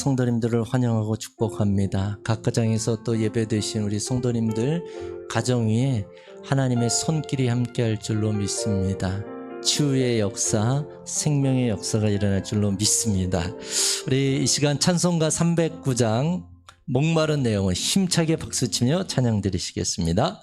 성도님들을 환영하고 축복합니다. 각 가정에서 또 예배되신 우리 성도님들 가정 위에 하나님의 손길이 함께할 줄로 믿습니다. 치유의 역사, 생명의 역사가 일어날 줄로 믿습니다. 우리 이 시간 찬송가 309장 목마른 내용을 힘차게 박수치며 찬양 드리시겠습니다.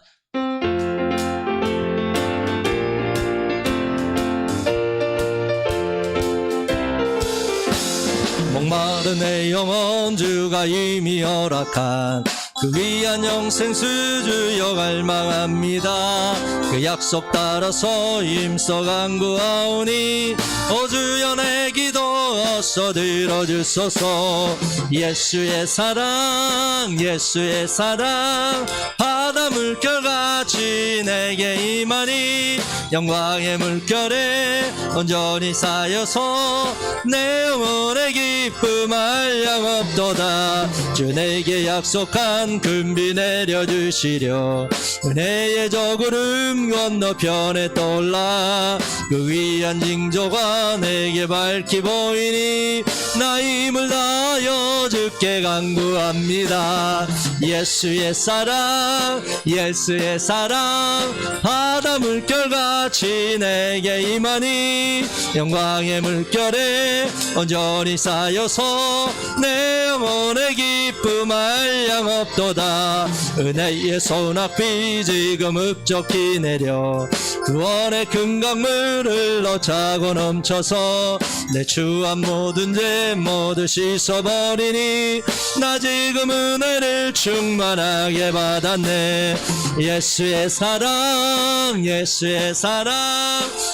목마른 내 영혼 주가 이미 허락한 그 위한 영생수 주여 갈망합니다. 그 약속 따라서 힘써 간구하오니 오 주여 내 기도 어서 들어주소서. 예수의 사랑 예수의 사랑 바다 물결같이 내게 임하니 영광의 물결에 온전히 쌓여서 내 영혼의 기쁨 한량 없도다. 주 내게 약속한 금비 내려주시려 은혜의 저 구름 건너편에 떠올라 그 위한 징조가 내게 밝히 보이니 나 힘을 다하여 주께 간구합니다. 예수의 사랑 예수의 사랑 바다 물결같이 내게 임하니 영광의 물결에 온전히 쌓여서 내 영혼의 기쁨 한량 없도다. 은혜의 소낙비 지금 흡족히 내려 구원의 큰 강물을 흘러차고 넘쳐서 내 추한 모든 죄 모두 씻어버리니 나 지금 은혜를 충만하게 받았네. 예수의 사랑 예수의 사랑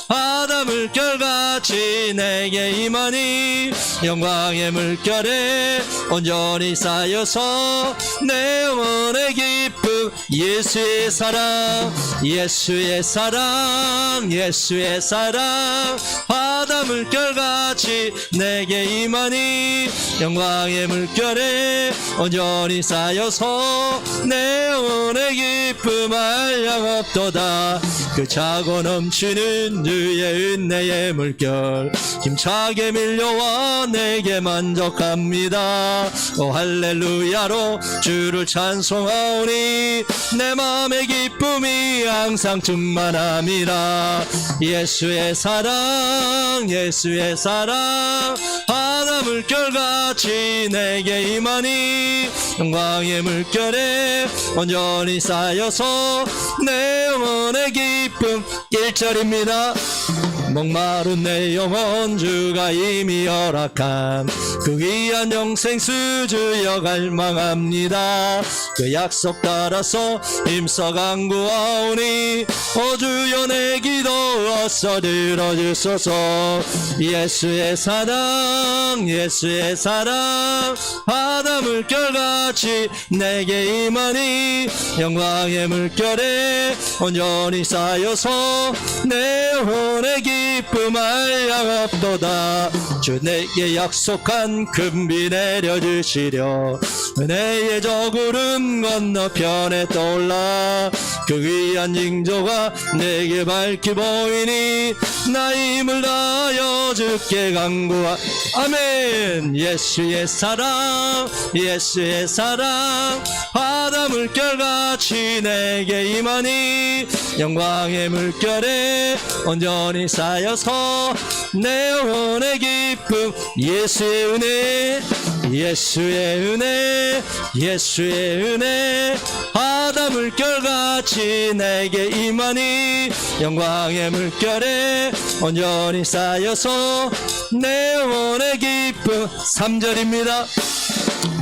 바다 물결같이 내게 임하니 영광의 물결에 온전히 쌓여서 내 영혼의 기쁨. 예수의 사랑 예수의 사랑 예수의 사랑 바다 물결같이 내게 임하니 영광의 물결에 온전히 쌓여서 내 영혼의 기쁨 한량 없도다. 그 차고 넘치는 주의 은혜의 물결 힘차게 밀려와 내게 만족합니다. 오 할렐루야로 주를 찬송하오니 내 마음의 기쁨이 항상 충만합니다. 예수의 사랑 예수의 사랑 바다 물결같이 내게 임하니 영광의 물결에 온전히 쌓여서 내 영혼의 기쁨. 1절입니다. 목마른 내 영혼 주가 이미 허락한 그 위한 영생수 주여 갈망합니다. 그 약속 따라서 힘써 간구하오니 오 주여 내 기도 어서 들어주소서. 예수의 사랑 예수의 사랑 바다 물결같이 내게 임하니 영광의 물결에 온전히 쌓여서 내 영혼의 기쁨 한량 없도다. 주 내게 약속한 금비 내려주시려 은혜의 저 구름 건너편에 떠올라 그 위한 징조가 내게 밝히 보이니 나 힘을 다하여 주께 간구하. 아멘. 예수의 사랑 예수의 사랑 바다 물결같이 내게 임하니 영광의 물결에 온전히 쌓여서 내 영혼의 기쁨. 예수의 은혜 예수의 은혜 예수의 은혜 바다 물결같이 내게 임하니 영광의 물결에 온전히 쌓여서 내 영혼의 기쁨. 3절입니다.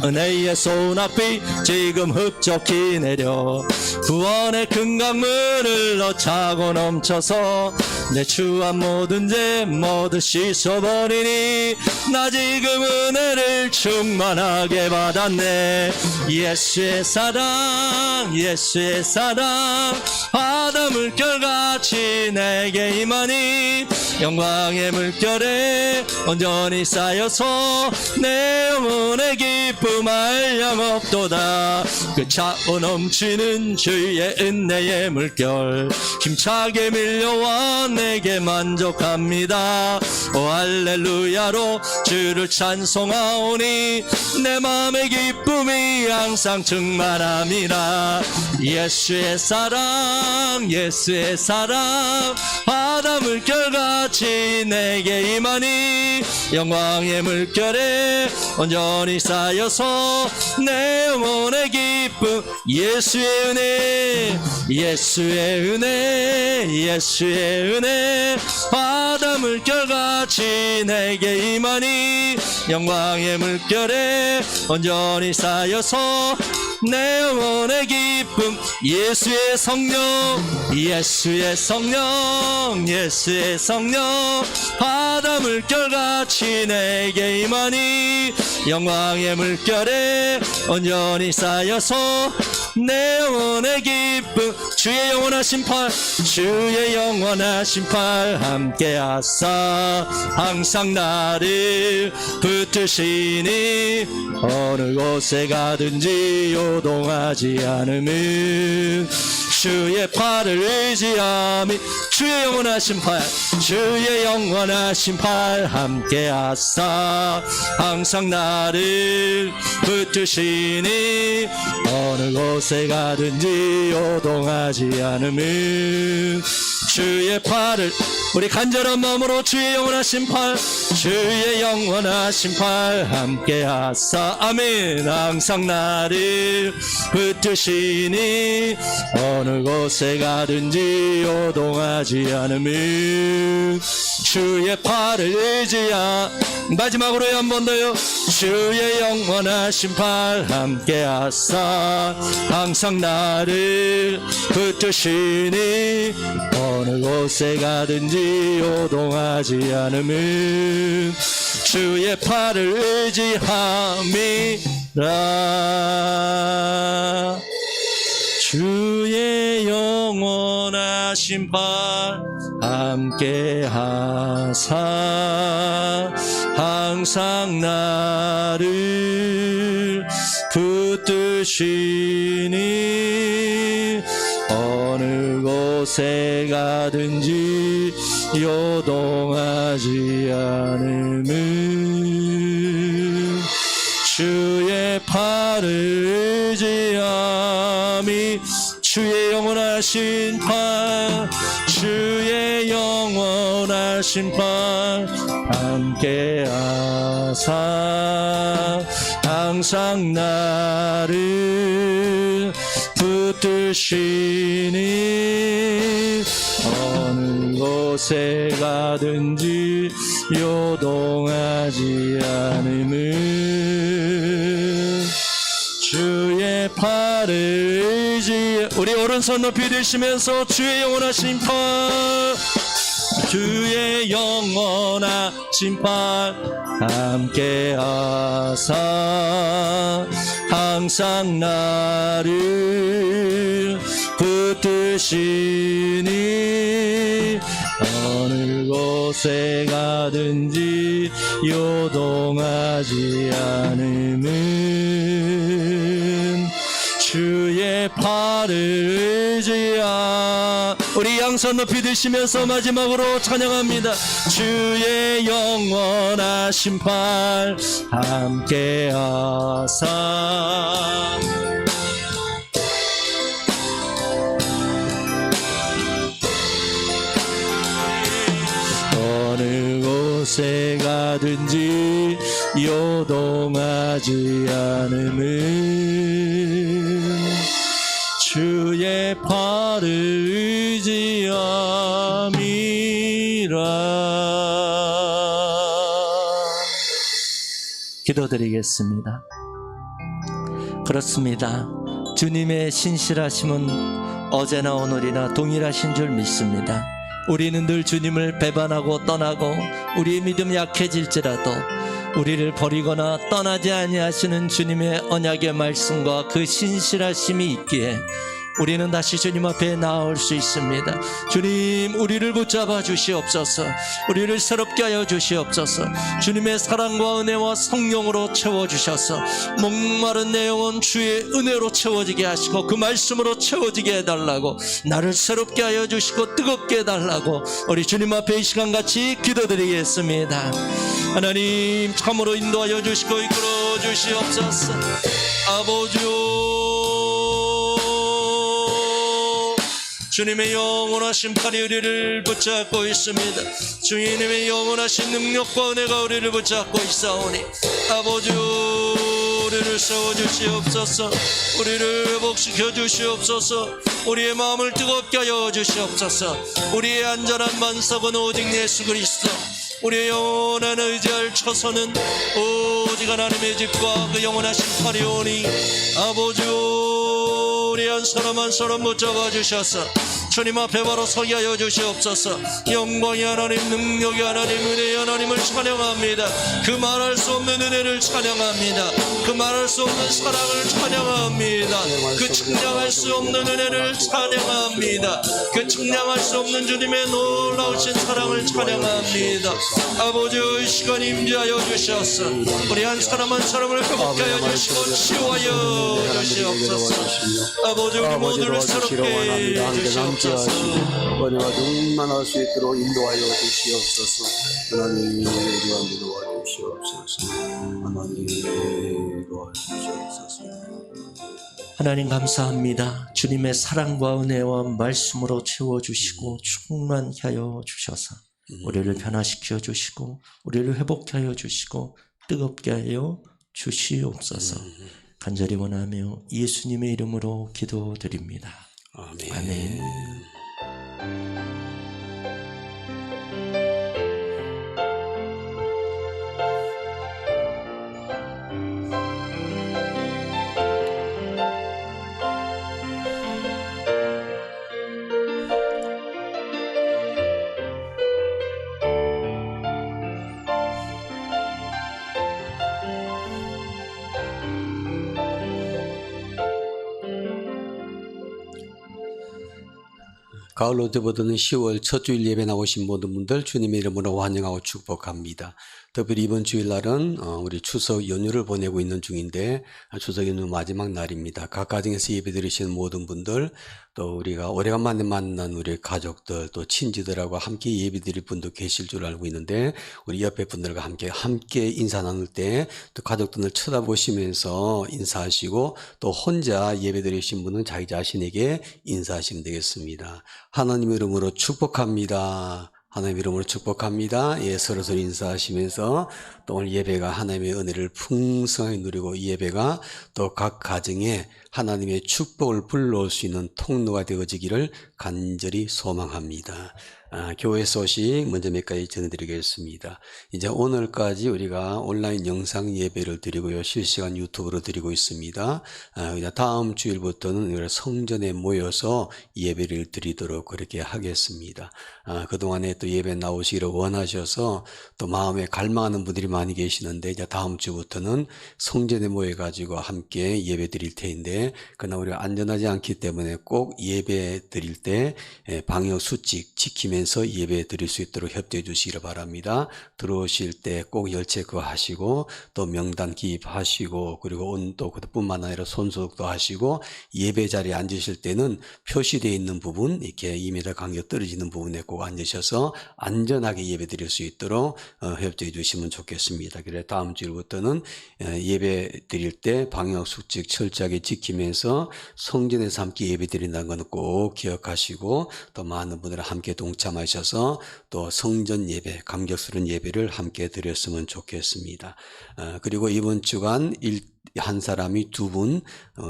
은혜의 소낙비 지금 흡족히 내려 구원의 큰 강물을 넣차고 넘쳐서 내 추한 모든 죄 모두 씻어버리니 나 지금 은혜를 충만하게 받았네. 예수의 사랑 예수의 사랑 바다 물결같이 내게 임하니 영광의 물결에 온전히 쌓여서 내 영혼의 기쁨 한량없도다. 그 차고 넘치는 주의 은혜의 물결 힘차게 밀려와 내게 만족합니다. 오 할렐루야로 주를 찬송하오니 내 맘의 기쁨이 항상 충만함이라. 예수의 사랑 예수의 사랑 바다 물결같이 내게 임하니 영광의 물결에 온전히 쌓여서 내 영혼의 기쁨 예수의 은혜 예수의 은혜 예수의 은혜 바다 물결같이 내게 임하니 영광의 물결에 온전히 쌓여서 내 영혼의 기쁨 예수의 성령 예수의 성령 예수의 성령 바다 물결같이 내게 임하니 영광의 물결에 온전히 쌓여서 내 영혼의 기쁨 주의 영원하신 팔 주의 영원하신 팔 함께하사 항상 나를 붙드시니 어느 곳에 가든지 요동하지 않음은 주의 팔을 의지함이 주의 영원하신 팔 주의 영원하신 팔 함께하사 항상 나를 붙드시니 어느 곳에 가든지 요동하지 않음은 주의 팔을 우리 간절한 마음으로 주의 영원하신 팔 주의 영원하신 팔 함께하사 아멘 항상 나를 붙드시니 어느 곳에 가든지 요동하지 않음은 주의 팔을 의지하 마지막으로 한 번 더요 주의 영원하신 팔 함께하사 항상 나를 붙드시니 어느 곳에 가든지 요동하지 않음은 주의 팔을 의지함이라. 주의 영원하신 팔 함께하사 항상 나를 붙드시니 어느 곳에 가든지 요동하지 않음은 주의 팔을 의지함이 주의 영원하신 팔 주의 영원하신 팔 함께하사 항상 나를 붙드시니 어느 곳에 가든지 요동하지 않음은 주의 팔을 의지해 우리 오른손 높이 드시면서 주의 영원하신 팔 주의 영원하신 팔 함께하사 항상 나를 붙드시니 어느 곳에 가든지 요동하지 않음은 주의 팔을 의지하 우리 양손 높이 드시면서 마지막으로 찬양합니다. 주의 영원하신 팔 함께하사 어느 곳에 가든지 요동하지 않음은 주의 팔을 의지함이라. 기도드리겠습니다. 그렇습니다. 주님의 신실하심은 어제나 오늘이나 동일하신 줄 믿습니다. 우리는 늘 주님을 배반하고 떠나고 우리의 믿음이 약해질지라도 우리를 버리거나 떠나지 아니하시는 주님의 언약의 말씀과 그 신실하심이 있기에 우리는 다시 주님 앞에 나올 수 있습니다. 주님, 우리를 붙잡아 주시옵소서. 우리를 새롭게 하여 주시옵소서. 주님의 사랑과 은혜와 성령으로 채워주셔서 목마른 내 영혼 주의 은혜로 채워지게 하시고 그 말씀으로 채워지게 해달라고, 나를 새롭게 하여 주시고 뜨겁게 해달라고 우리 주님 앞에 이 시간같이 기도드리겠습니다. 하나님, 참으로 인도하여 주시고 이끌어 주시옵소서. 아버지, 주님의 영원하신 팔이 우리를 붙잡고 있습니다. 주님의 영원하신 능력과 은혜가 우리를 붙잡고 있사오니 아버지, 우리를 세워주시옵소서. 우리를 회복시켜 주시옵소서. 우리의 마음을 뜨겁게 하여 주시옵소서. 우리의 안전한 만석은 오직 예수 그리스도. 우리의 영원한 의지할 처소는 오직 하나님의 집과 그 영원하신 팔이 오니 아버지, 우리 한 사람 한 사람 붙잡아 주셔서 주님 앞에 바로 서게 하여 주시옵소서. 영광이 하나님, 능력이 하나님, 은혜의 하나님을 찬양합니다. 그 말할 수 없는 은혜를 찬양합니다. 그 말할 수 없는 사랑을 찬양합니다. 그 측량할 수 없는 은혜를 찬양합니다. 그 측량할 수 없는 주님의 놀라우신 사랑을 찬양합니다. 아버지, 이 시간 임재하여 주셔서 우리 한 사람 한 사람을 회복하여 주시고 치유하여 주시옵소서. 아버지, 우리 모두를 새롭게 해 주시옵소서. 은혜가 충만할 수 있도록 인도하여 주시옵소서. 하나님, 우리와 인도하여 주시옵소서. 하나님, 인도하여 주시옵소서. 하나님, 감사합니다. 주님의 사랑과 은혜와 말씀으로 채워주시고 충만케 하여 주셔서 우리를 변화시켜 주시고 우리를 회복케 하여 주시고 뜨겁게 하여 주시옵소서. 간절히 원하며 예수님의 이름으로 기도드립니다. 아멘. 아멘. 가을로 접어드는 10월 첫 주일 예배 나오신 모든 분들 주님의 이름으로 환영하고 축복합니다. 특별히 이번 주일날은 우리 추석 연휴를 보내고 있는 중인데 추석 연휴 마지막 날입니다. 각 가정에서 예배 드리시는 모든 분들, 또 우리가 오래간만에 만난 우리 가족들, 또 친지들하고 함께 예배 드릴 분도 계실 줄 알고 있는데 우리 옆에 분들과 함께 인사 나눌 때 또 가족들을 쳐다보시면서 인사하시고, 또 혼자 예배 드리신 분은 자기 자신에게 인사하시면 되겠습니다. 하나님의 이름으로 축복합니다. 하나님의 이름으로 축복합니다. 예, 서로서로 인사하시면서 또 오늘 예배가 하나님의 은혜를 풍성하게 누리고 이 예배가 또 각 가정에 하나님의 축복을 불러올 수 있는 통로가 되어지기를 간절히 소망합니다. 교회 소식 먼저 몇 가지 전해드리겠습니다. 이제 오늘까지 우리가 온라인 영상 예배를 드리고요, 실시간 유튜브로 드리고 있습니다. 다음 주일부터는 우리가 성전에 모여서 예배를 드리도록 그렇게 하겠습니다. 그동안에 또 예배 나오시기를 원하셔서 또 마음에 갈망하는 분들이 많이 계시는데 이제 다음 주부터는 성전에 모여가지고 함께 예배 드릴 텐데, 그러나 우리가 안전하지 않기 때문에 꼭 예배 드릴 때 방역 수칙 지키면서 예배 드릴 수 있도록 협조해 주시기를 바랍니다. 들어오실 때 꼭 열 체크하시고 또 명단 기입하시고, 그리고 온도 그뿐만 아니라 손소독도 하시고, 예배 자리에 앉으실 때는 표시되어 있는 부분, 이렇게 2m 간격 떨어지는 부분에 꼭 앉으셔서 안전하게 예배 드릴 수 있도록 협조해 주시면 좋겠습니다. 그래서 다음 주부터는 예배 드릴 때 방역 수칙 철저하게 지키면서 성전에서 함께 예배 드린다는 것은 꼭 기억하시고, 또 많은 분들 함께 동참하셔서 또 성전 예배, 감격스러운 예배를 함께 드렸으면 좋겠습니다. 그리고 이번 주간 한 사람이 2분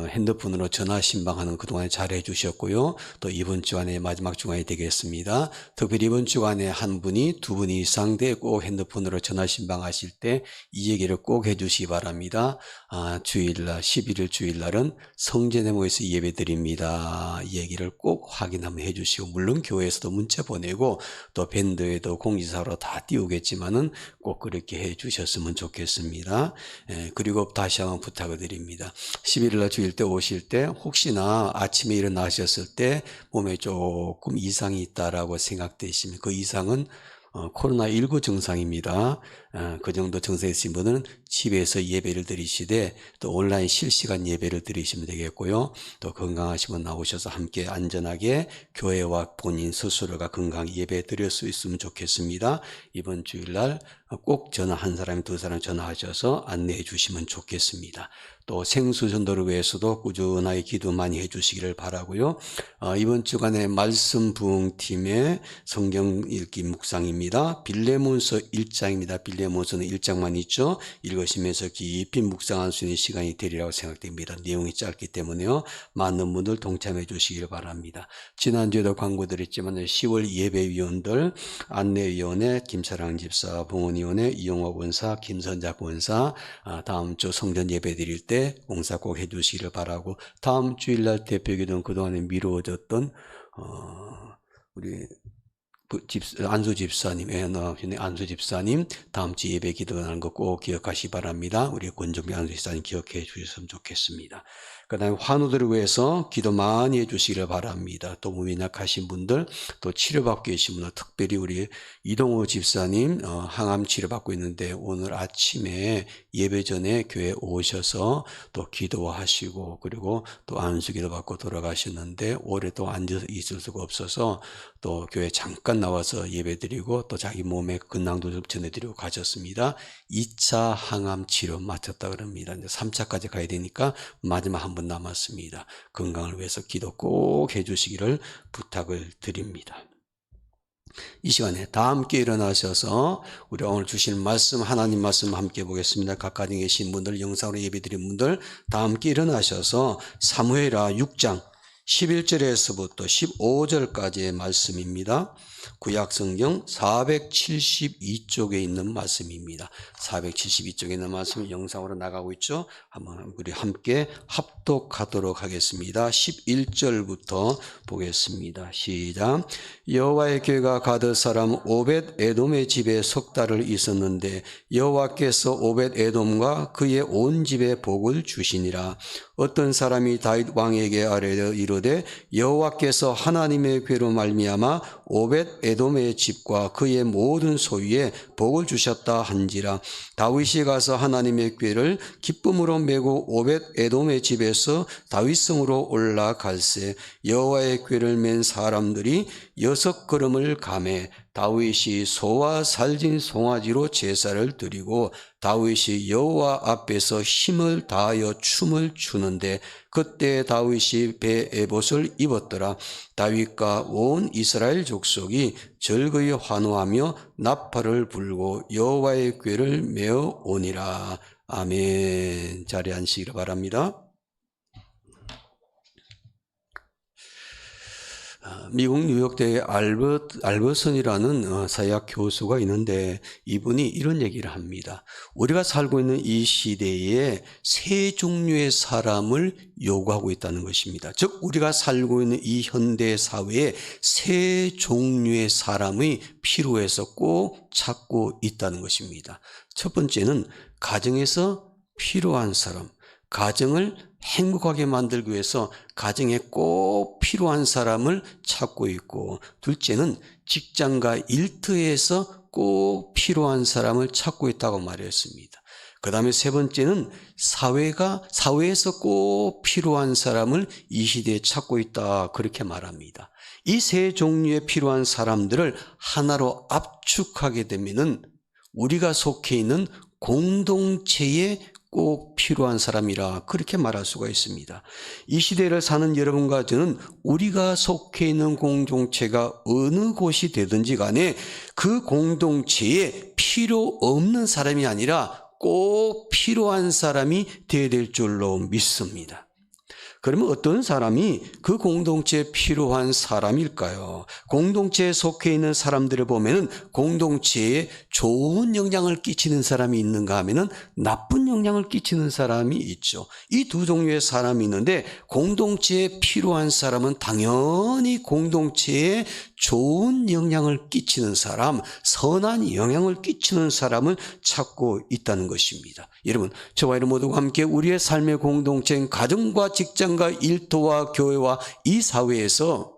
핸드폰으로 전화 신방하는 그동안에 잘 해주셨고요. 또 이번 주간에 마지막 주간이 되겠습니다. 특별히 이번 주간에 한 분이 2분 이상 돼 꼭 핸드폰으로 전화 신방하실 때 이 얘기를 꼭 해주시기 바랍니다. 주일날 11일 주일날은 성전에 모여서 예배 드립니다. 이 얘기를 꼭 확인 한번 해주시고, 물론 교회에서도 문자 보내고 또 밴드에도 공지사로 다 띄우겠지만은 꼭 그렇게 해주셨으면 좋겠습니다. 그리고 다시 한번 부탁을 드립니다. 11일 날 주일 때 오실 때 혹시나 아침에 일어나셨을 때 몸에 조금 이상이 있다라고 생각되시면 그 이상은 코로나19 증상입니다. 그 정도 증상이 있으신 분은 집에서 예배를 드리시되 또 온라인 실시간 예배를 드리시면 되겠고요. 또 건강하신 분 나오셔서 함께 안전하게 교회와 본인 스스로가 건강히 예배 드릴 수 있으면 좋겠습니다. 이번 주일날 꼭 전화 한 사람, 두 사람 전화하셔서 안내해 주시면 좋겠습니다. 또 생수전도를 위해서도 꾸준하게 기도 많이 해주시기를 바라고요. 이번 주간에 말씀 부흥팀의 성경 읽기 묵상입니다. 빌레몬서 1장입니다. 빌레몬서는 1장만 있죠. 읽으시면서 깊이 묵상할 수 있는 시간이 되리라고 생각됩니다. 내용이 짧기 때문에요. 많은 분들 동참해 주시길 바랍니다. 지난주에도 광고드렸지만 10월 예배위원들 안내위원회 김사랑 집사, 봉헌위원회 이용호 권사, 김선작 권사 다음 주 성전 예배 드릴 때 봉사 꼭 해주시기를 바라고 다음 주일날 대표기도는 그동안에 미루어졌던 우리 안수 집사님, 안수 집사님 다음 주 예배 기도하는 거 꼭 기억하시기 바랍니다. 우리 권정비 안수 집사님 기억해 주셨으면 좋겠습니다. 그 다음에 환우들을 위해서 기도 많이 해주시기를 바랍니다. 또 몸이 약하신 분들, 또 치료받고 계신 분들, 특별히 우리 이동호 집사님 항암 치료받고 있는데 오늘 아침에 예배 전에 교회 오셔서 또 기도하시고 그리고 또 안수기도 받고 돌아가셨는데 올해 또 앉아서 있을 수가 없어서 또 교회 잠깐 나와서 예배드리고 또 자기 몸에 근황도 좀 전해드리고 가셨습니다. 2차 항암 치료 마쳤다 그럽니다. 이제 3차까지 가야 되니까 마지막 한 번 남았습니다. 건강을 위해서 기도 꼭 해주시기를 부탁을 드립니다. 이 시간에 다 함께 일어나셔서 우리 오늘 주신 말씀 하나님 말씀 함께 보겠습니다. 각가정 계신 분들 영상으로 예배드린 분들 다 함께 일어나셔서 사무엘하 6장 11절에서부터 15절까지의 말씀입니다. 구약성경 472쪽에 있는 말씀입니다. 472쪽에 있는 말씀이 영상으로 나가고 있죠. 한번 우리 함께 합독하도록 하겠습니다. 11절부터 보겠습니다. 시작. 여호와의 궤가 가드 사람 오벳 에돔의 집에 석 달을 있었는데 여호와께서 오벳 에돔과 그의 온 집에 복을 주시니라. 어떤 사람이 다윗 왕에게 아뢰어 이르되 여호와께서 하나님의 궤로 말미암아 오벳 에돔의 집과 그의 모든 소유에 복을 주셨다 한지라. 다윗이 가서 하나님의 궤를 기쁨으로 메고 오벳 에돔의 집에서 다윗성으로 올라갈새 여호와의 궤를 맨 사람들이 6걸음을 가매 다윗이 소와 살진 송아지로 제사를 드리고 다윗이 여호와 앞에서 힘을 다하여 춤을 추는데 그때 다윗이 배 에봇을 입었더라. 다윗과 온 이스라엘 족속이 즐거이 환호하며 나팔을 불고 여호와의 궤를 메어 오니라. 아멘. 자리에 앉으시기를 바랍니다. 미국 뉴욕대의 알버슨이라는 사회학 교수가 있는데 이분이 이런 얘기를 합니다. 우리가 살고 있는 이 시대에 세 종류의 사람을 요구하고 있다는 것입니다. 즉 우리가 살고 있는 이 현대 사회에 세 종류의 사람이 필요해서 꼭 찾고 있다는 것입니다. 첫 번째는 가정에서 필요한 사람, 가정을 행복하게 만들기 위해서 가정에 꼭 필요한 사람을 찾고 있고, 둘째는 직장과 일터에서 꼭 필요한 사람을 찾고 있다고 말했습니다. 그 다음에 세 번째는 사회에서 꼭 필요한 사람을 이 시대에 찾고 있다, 그렇게 말합니다. 이 세 종류의 필요한 사람들을 하나로 압축하게 되면은 우리가 속해 있는 공동체에 꼭 필요한 사람이라 그렇게 말할 수가 있습니다. 이 시대를 사는 여러분과 저는 우리가 속해 있는 공동체가 어느 곳이 되든지 간에 그 공동체에 필요 없는 사람이 아니라 꼭 필요한 사람이 되어야 될 줄로 믿습니다. 그러면 어떤 사람이 그 공동체에 필요한 사람일까요? 공동체에 속해 있는 사람들을 보면은 공동체에 좋은 영향을 끼치는 사람이 있는가 하면은 나쁜 영향을 끼치는 사람이 있죠. 이 두 종류의 사람이 있는데 공동체에 필요한 사람은 당연히 공동체에 좋은 영향을 끼치는 사람, 선한 영향을 끼치는 사람을 찾고 있다는 것입니다. 여러분, 저와 여러분 모두가 함께 우리의 삶의 공동체인 가정과 직장과 일터와 교회와 이 사회에서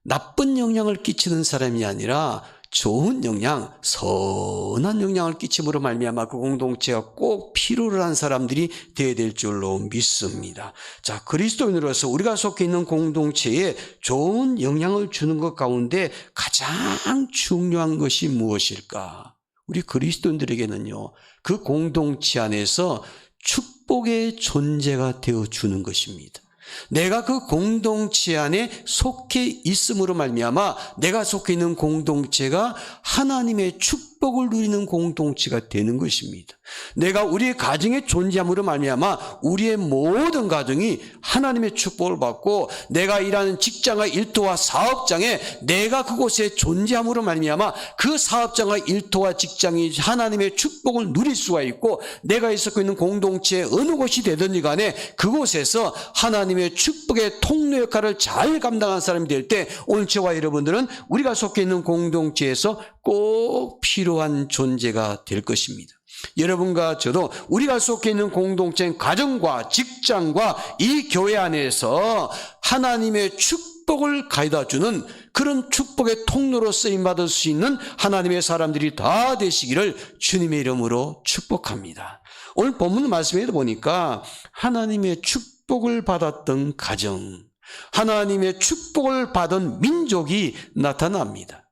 나쁜 영향을 끼치는 사람이 아니라 좋은 영향, 선한 영향을 끼침으로 말미암아 그 공동체가 꼭 필요로 한 사람들이 되어야 될 줄로 믿습니다. 자, 그리스도인으로서 우리가 속해 있는 공동체에 좋은 영향을 주는 것 가운데 가장 중요한 것이 무엇일까? 우리 그리스도인들에게는요, 그 공동체 안에서 축복의 존재가 되어주는 것입니다. 내가 그 공동체 안에 속해 있음으로 말미암아 내가 속해 있는 공동체가 하나님의 축복을 누리는 공동체가 되는 것입니다. 내가 우리의 가정에 존재함으로 말미암아 우리의 모든 가정이 하나님의 축복을 받고 내가 일하는 직장과 일터와 사업장에 내가 그곳에 존재함으로 말미암아 그 사업장과 일터와 직장이 하나님의 축복을 누릴 수가 있고 내가 있었고 있는 공동체의 어느 곳이 되든지 간에 그곳에서 하나님의 축복의 통로 역할을 잘 감당한 사람이 될 때 오늘 저와 여러분들은 우리가 속해 있는 공동체에서 꼭 필요한 존재가 될 것입니다. 여러분과 저도 우리가 속해 있는 공동체인 가정과 직장과 이 교회 안에서 하나님의 축복을 가져다주는 그런 축복의 통로로 쓰임받을 수 있는 하나님의 사람들이 다 되시기를 주님의 이름으로 축복합니다. 오늘 본문 말씀에도 보니까 하나님의 축복을 받았던 가정, 하나님의 축복을 받은 민족이 나타납니다.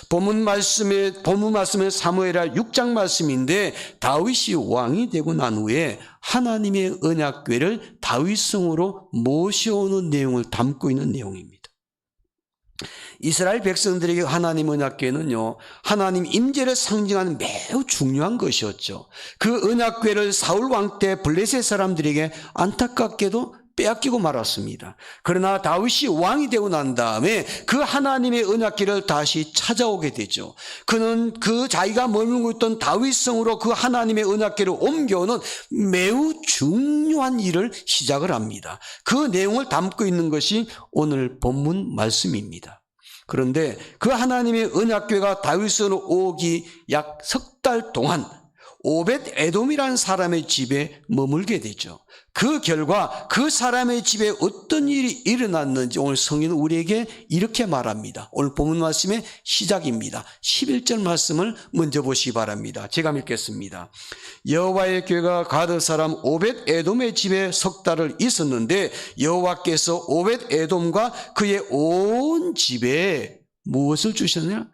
본문 말씀에 사무엘하 6장 말씀인데 다윗이 왕이 되고 난 후에 하나님의 언약궤를 다윗성으로 모셔오는 내용을 담고 있는 내용입니다. 이스라엘 백성들에게 하나님 언약궤는요, 하나님 임재를 상징하는 매우 중요한 것이었죠. 그 언약궤를 사울 왕 때 블레셋 사람들에게 안타깝게도 빼앗기고 말았습니다. 그러나 다윗이 왕이 되고 난 다음에 그 하나님의 언약궤를 다시 찾아오게 되죠. 그는 그 자기가 머물고 있던 다윗성으로 그 하나님의 언약궤를 옮겨오는 매우 중요한 일을 시작을 합니다. 그 내용을 담고 있는 것이 오늘 본문 말씀입니다. 그런데 그 하나님의 언약궤가 다윗으로 오기 약 석 달 동안 오벳 에돔이라는 사람의 집에 머물게 되죠. 그 결과 그 사람의 집에 어떤 일이 일어났는지 오늘 성경은 우리에게 이렇게 말합니다. 오늘 본문 말씀의 시작입니다. 11절 말씀을 먼저 보시기 바랍니다. 제가 읽겠습니다. 여호와의 궤가 가드 사람 오벳 에돔의 집에 석 달을 있었는데 여호와께서 오벳 에돔과 그의 온 집에 무엇을 주셨냐?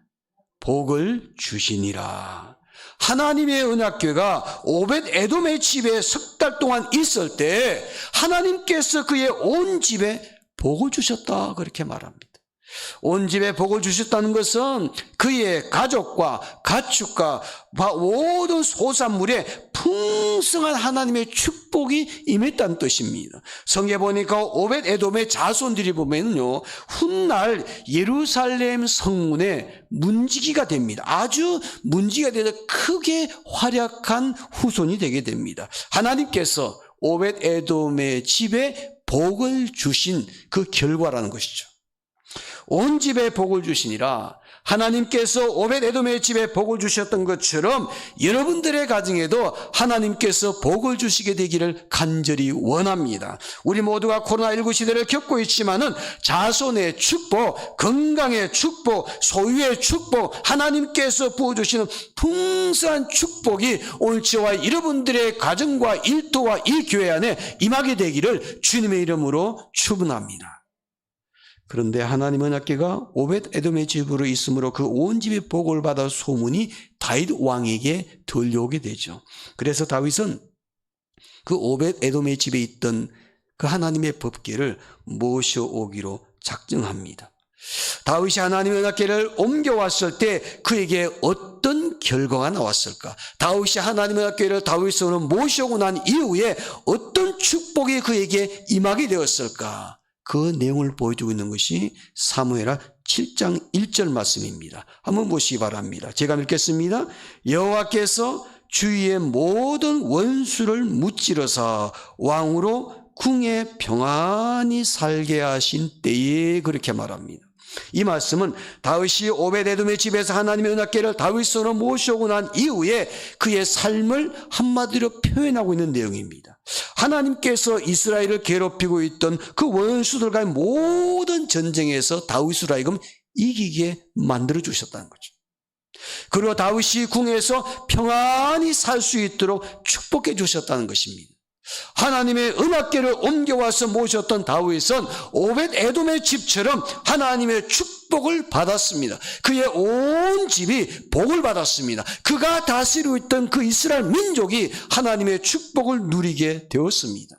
복을 주시니라. 하나님의 언약궤가 오벳 에돔의 집에 석 달 동안 있을 때 하나님께서 그의 온 집에 복을 주셨다 그렇게 말합니다. 온 집에 복을 주셨다는 것은 그의 가족과 가축과 모든 소산물에 풍성한 하나님의 축복이 임했다는 뜻입니다. 성경에 보니까 오벳 에돔의 자손들이 보면요, 훗날 예루살렘 성문에 문지기가 됩니다. 아주 문지기가 돼서 크게 활약한 후손이 되게 됩니다. 하나님께서 오벳 에돔의 집에 복을 주신 그 결과라는 것이죠. 온 집에 복을 주시니라. 하나님께서 오벳 에돔의 집에 복을 주셨던 것처럼 여러분들의 가정에도 하나님께서 복을 주시게 되기를 간절히 원합니다. 우리 모두가 코로나19 시대를 겪고 있지만은 자손의 축복, 건강의 축복, 소유의 축복, 하나님께서 부어주시는 풍성한 축복이 오늘 저와 여러분들의 가정과 일터와 이 교회 안에 임하게 되기를 주님의 이름으로 축원합니다. 그런데 하나님 언약궤가 오벳 에돔의 집으로 있으므로 그 온 집이 복을 받아 소문이 다윗 왕에게 들려오게 되죠. 그래서 다윗은 그 오벳 에돔의 집에 있던 그 하나님의 법궤를 모셔오기로 작정합니다. 다윗이 하나님의 언약궤를 옮겨왔을 때 그에게 어떤 결과가 나왔을까? 다윗이 하나님의 언약궤를 다윗으로 모셔오고 난 이후에 어떤 축복이 그에게 임하게 되었을까? 그 내용을 보여주고 있는 것이 사무엘하 7장 1절 말씀입니다. 한번 보시기 바랍니다. 제가 읽겠습니다. 여호와께서 주위의 모든 원수를 무찌르사 왕으로 궁에 평안히 살게 하신 때에, 그렇게 말합니다. 이 말씀은 다윗이 오벳에돔의 집에서 하나님의 언약궤를 다윗으로 모셔오고 난 이후에 그의 삶을 한마디로 표현하고 있는 내용입니다. 하나님께서 이스라엘을 괴롭히고 있던 그 원수들과의 모든 전쟁에서 다윗으로 하여금 이기게 만들어 주셨다는 거죠. 그리고 다윗이 궁에서 평안히 살 수 있도록 축복해 주셨다는 것입니다. 하나님의 언약궤를 옮겨와서 모셨던 다윗은 오벳에돔의 집처럼 하나님의 축복을 받았습니다. 그의 온 집이 복을 받았습니다. 그가 다스리고 있던 그 이스라엘 민족이 하나님의 축복을 누리게 되었습니다.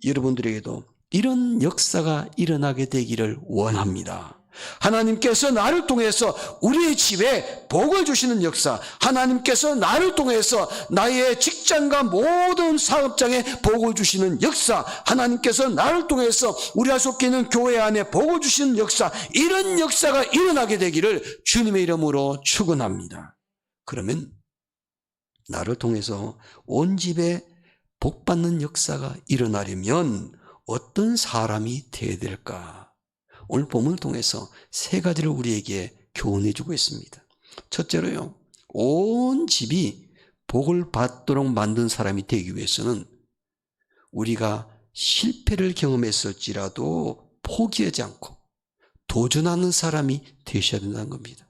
여러분들에게도 이런 역사가 일어나게 되기를 원합니다. 하나님께서 나를 통해서 우리의 집에 복을 주시는 역사, 하나님께서 나를 통해서 나의 직장과 모든 사업장에 복을 주시는 역사, 하나님께서 나를 통해서 우리가 속해 있는 교회 안에 복을 주시는 역사, 이런 역사가 일어나게 되기를 주님의 이름으로 축원합니다. 그러면 나를 통해서 온 집에 복 받는 역사가 일어나려면 어떤 사람이 되어야 될까? 오늘 본문을 통해서 세 가지를 우리에게 교훈해 주고 있습니다. 첫째로요, 온 집이 복을 받도록 만든 사람이 되기 위해서는 우리가 실패를 경험했을지라도 포기하지 않고 도전하는 사람이 되셔야 된다는 겁니다.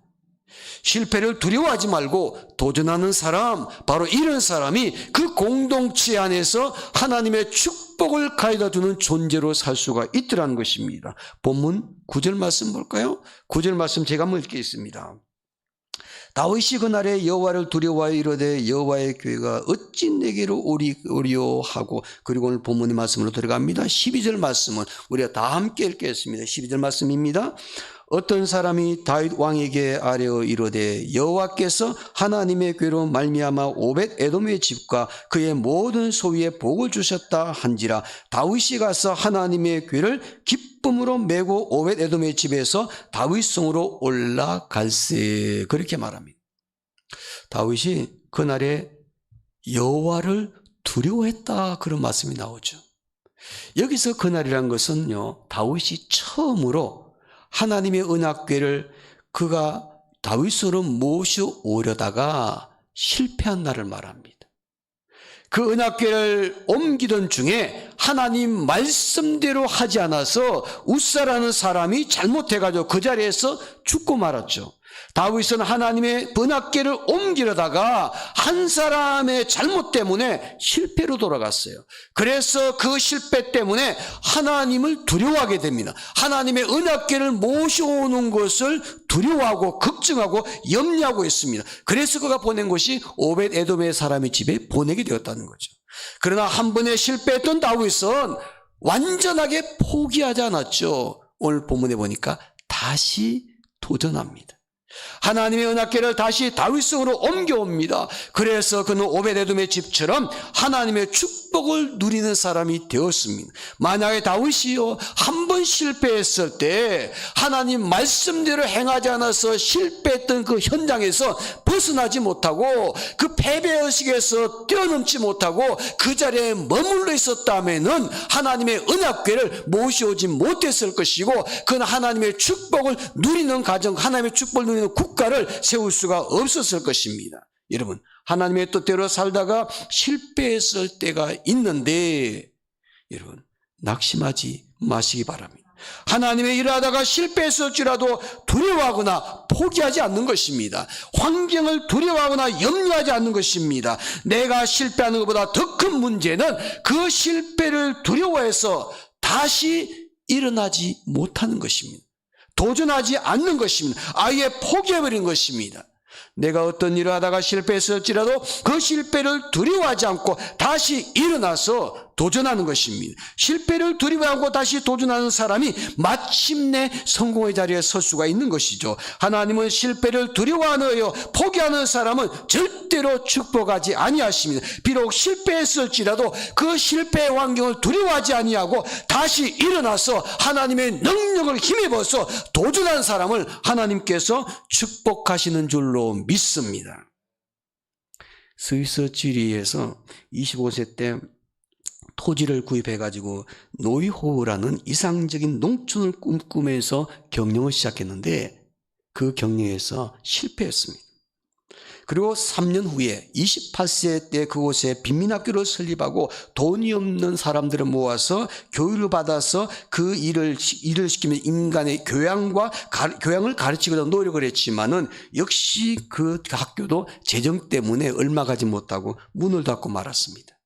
실패를 두려워하지 말고 도전하는 사람, 바로 이런 사람이 그 공동체 안에서 하나님의 축복을 가져다 주는 존재로 살 수가 있더라는 것입니다. 본문 9절 말씀 볼까요? 9절 말씀 제가 한번 읽겠습니다. 다윗이 그날에 여호와를 두려워하여 이르되 여호와의 교회가 어찌 내게로 오리오 하고, 그리고 오늘 본문의 말씀으로 들어갑니다. 12절 말씀은 우리가 다 함께 읽겠습니다. 12절 말씀입니다. 어떤 사람이 다윗 왕에게 아뢰어 이르되 여호와께서 하나님의 궤로 말미암아 오벳에돔의 집과 그의 모든 소유에 복을 주셨다 한지라 다윗이 가서 하나님의 궤를 기쁨으로 메고 오벳에돔의 집에서 다윗성으로 올라갈세, 그렇게 말합니다. 다윗이 그날에 여호와를 두려워했다, 그런 말씀이 나오죠. 여기서 그날이란 것은요, 다윗이 처음으로 하나님의 언약궤를 그가 다윗으로 모셔오려다가 실패한 날을 말합니다. 그 언약궤를 옮기던 중에 하나님 말씀대로 하지 않아서 웃사라는 사람이 잘못해가지고 그 자리에서 죽고 말았죠. 다윗은 하나님의 언약궤를 옮기려다가 한 사람의 잘못 때문에 실패로 돌아갔어요. 그래서 그 실패 때문에 하나님을 두려워하게 됩니다. 하나님의 언약궤를 모셔오는 것을 두려워하고 걱정하고 염려하고 있습니다. 그래서 그가 보낸 것이 오벳에돔의 사람의 집에 보내게 되었다는 거죠. 그러나 한 번에 실패했던 다윗은 완전하게 포기하지 않았죠. 오늘 본문에 보니까 다시 도전합니다. 하나님의 언약궤를 다시 다윗성으로 옮겨옵니다. 그래서 그는 오벳에돔의 집처럼 하나님의 축복을 누리는 사람이 되었습니다. 만약에 다윗이요 한 번 실패했을 때 하나님 말씀대로 행하지 않아서 실패했던 그 현장에서 벗어나지 못하고 그 패배의식에서 뛰어넘지 못하고 그 자리에 머물러 있었다면은 하나님의 언약궤를 모셔오지 못했을 것이고, 그는 하나님의 축복을 누리는 가정, 하나님의 축복을 누리는 국가를 세울 수가 없었을 것입니다. 여러분, 하나님의 뜻대로 살다가 실패했을 때가 있는데 여러분 낙심하지 마시기 바랍니다. 하나님의 일을 하다가 실패했을지라도 두려워하거나 포기하지 않는 것입니다. 환경을 두려워하거나 염려하지 않는 것입니다. 내가 실패하는 것보다 더 큰 문제는 그 실패를 두려워해서 다시 일어나지 못하는 것입니다. 도전하지 않는 것입니다. 아예 포기해버린 것입니다. 내가 어떤 일을 하다가 실패했을지라도 그 실패를 두려워하지 않고 다시 일어나서 도전하는 것입니다. 실패를 두려워하고 다시 도전하는 사람이 마침내 성공의 자리에 설 수가 있는 것이죠. 하나님은 실패를 두려워하여 포기하는 사람은 절대로 축복하지 아니하십니다. 비록 실패했을지라도 그 실패의 환경을 두려워하지 아니하고 다시 일어나서 하나님의 능력을 힘입어서 도전하는 사람을 하나님께서 축복하시는 줄로 믿습니다. 스위스 지리히에서 25세 때 토지를 구입해가지고 노이호우라는 이상적인 농촌을 꿈꾸면서 경영을 시작했는데 그 경영에서 실패했습니다. 그리고 3년 후에 28세 때 그곳에 빈민학교를 설립하고 돈이 없는 사람들을 모아서 교육을 받아서 그 일을 시키면 인간의 교양을 가르치고자 노력을 했지만은 역시 그 학교도 재정 때문에 얼마 가지 못하고 문을 닫고 말았습니다.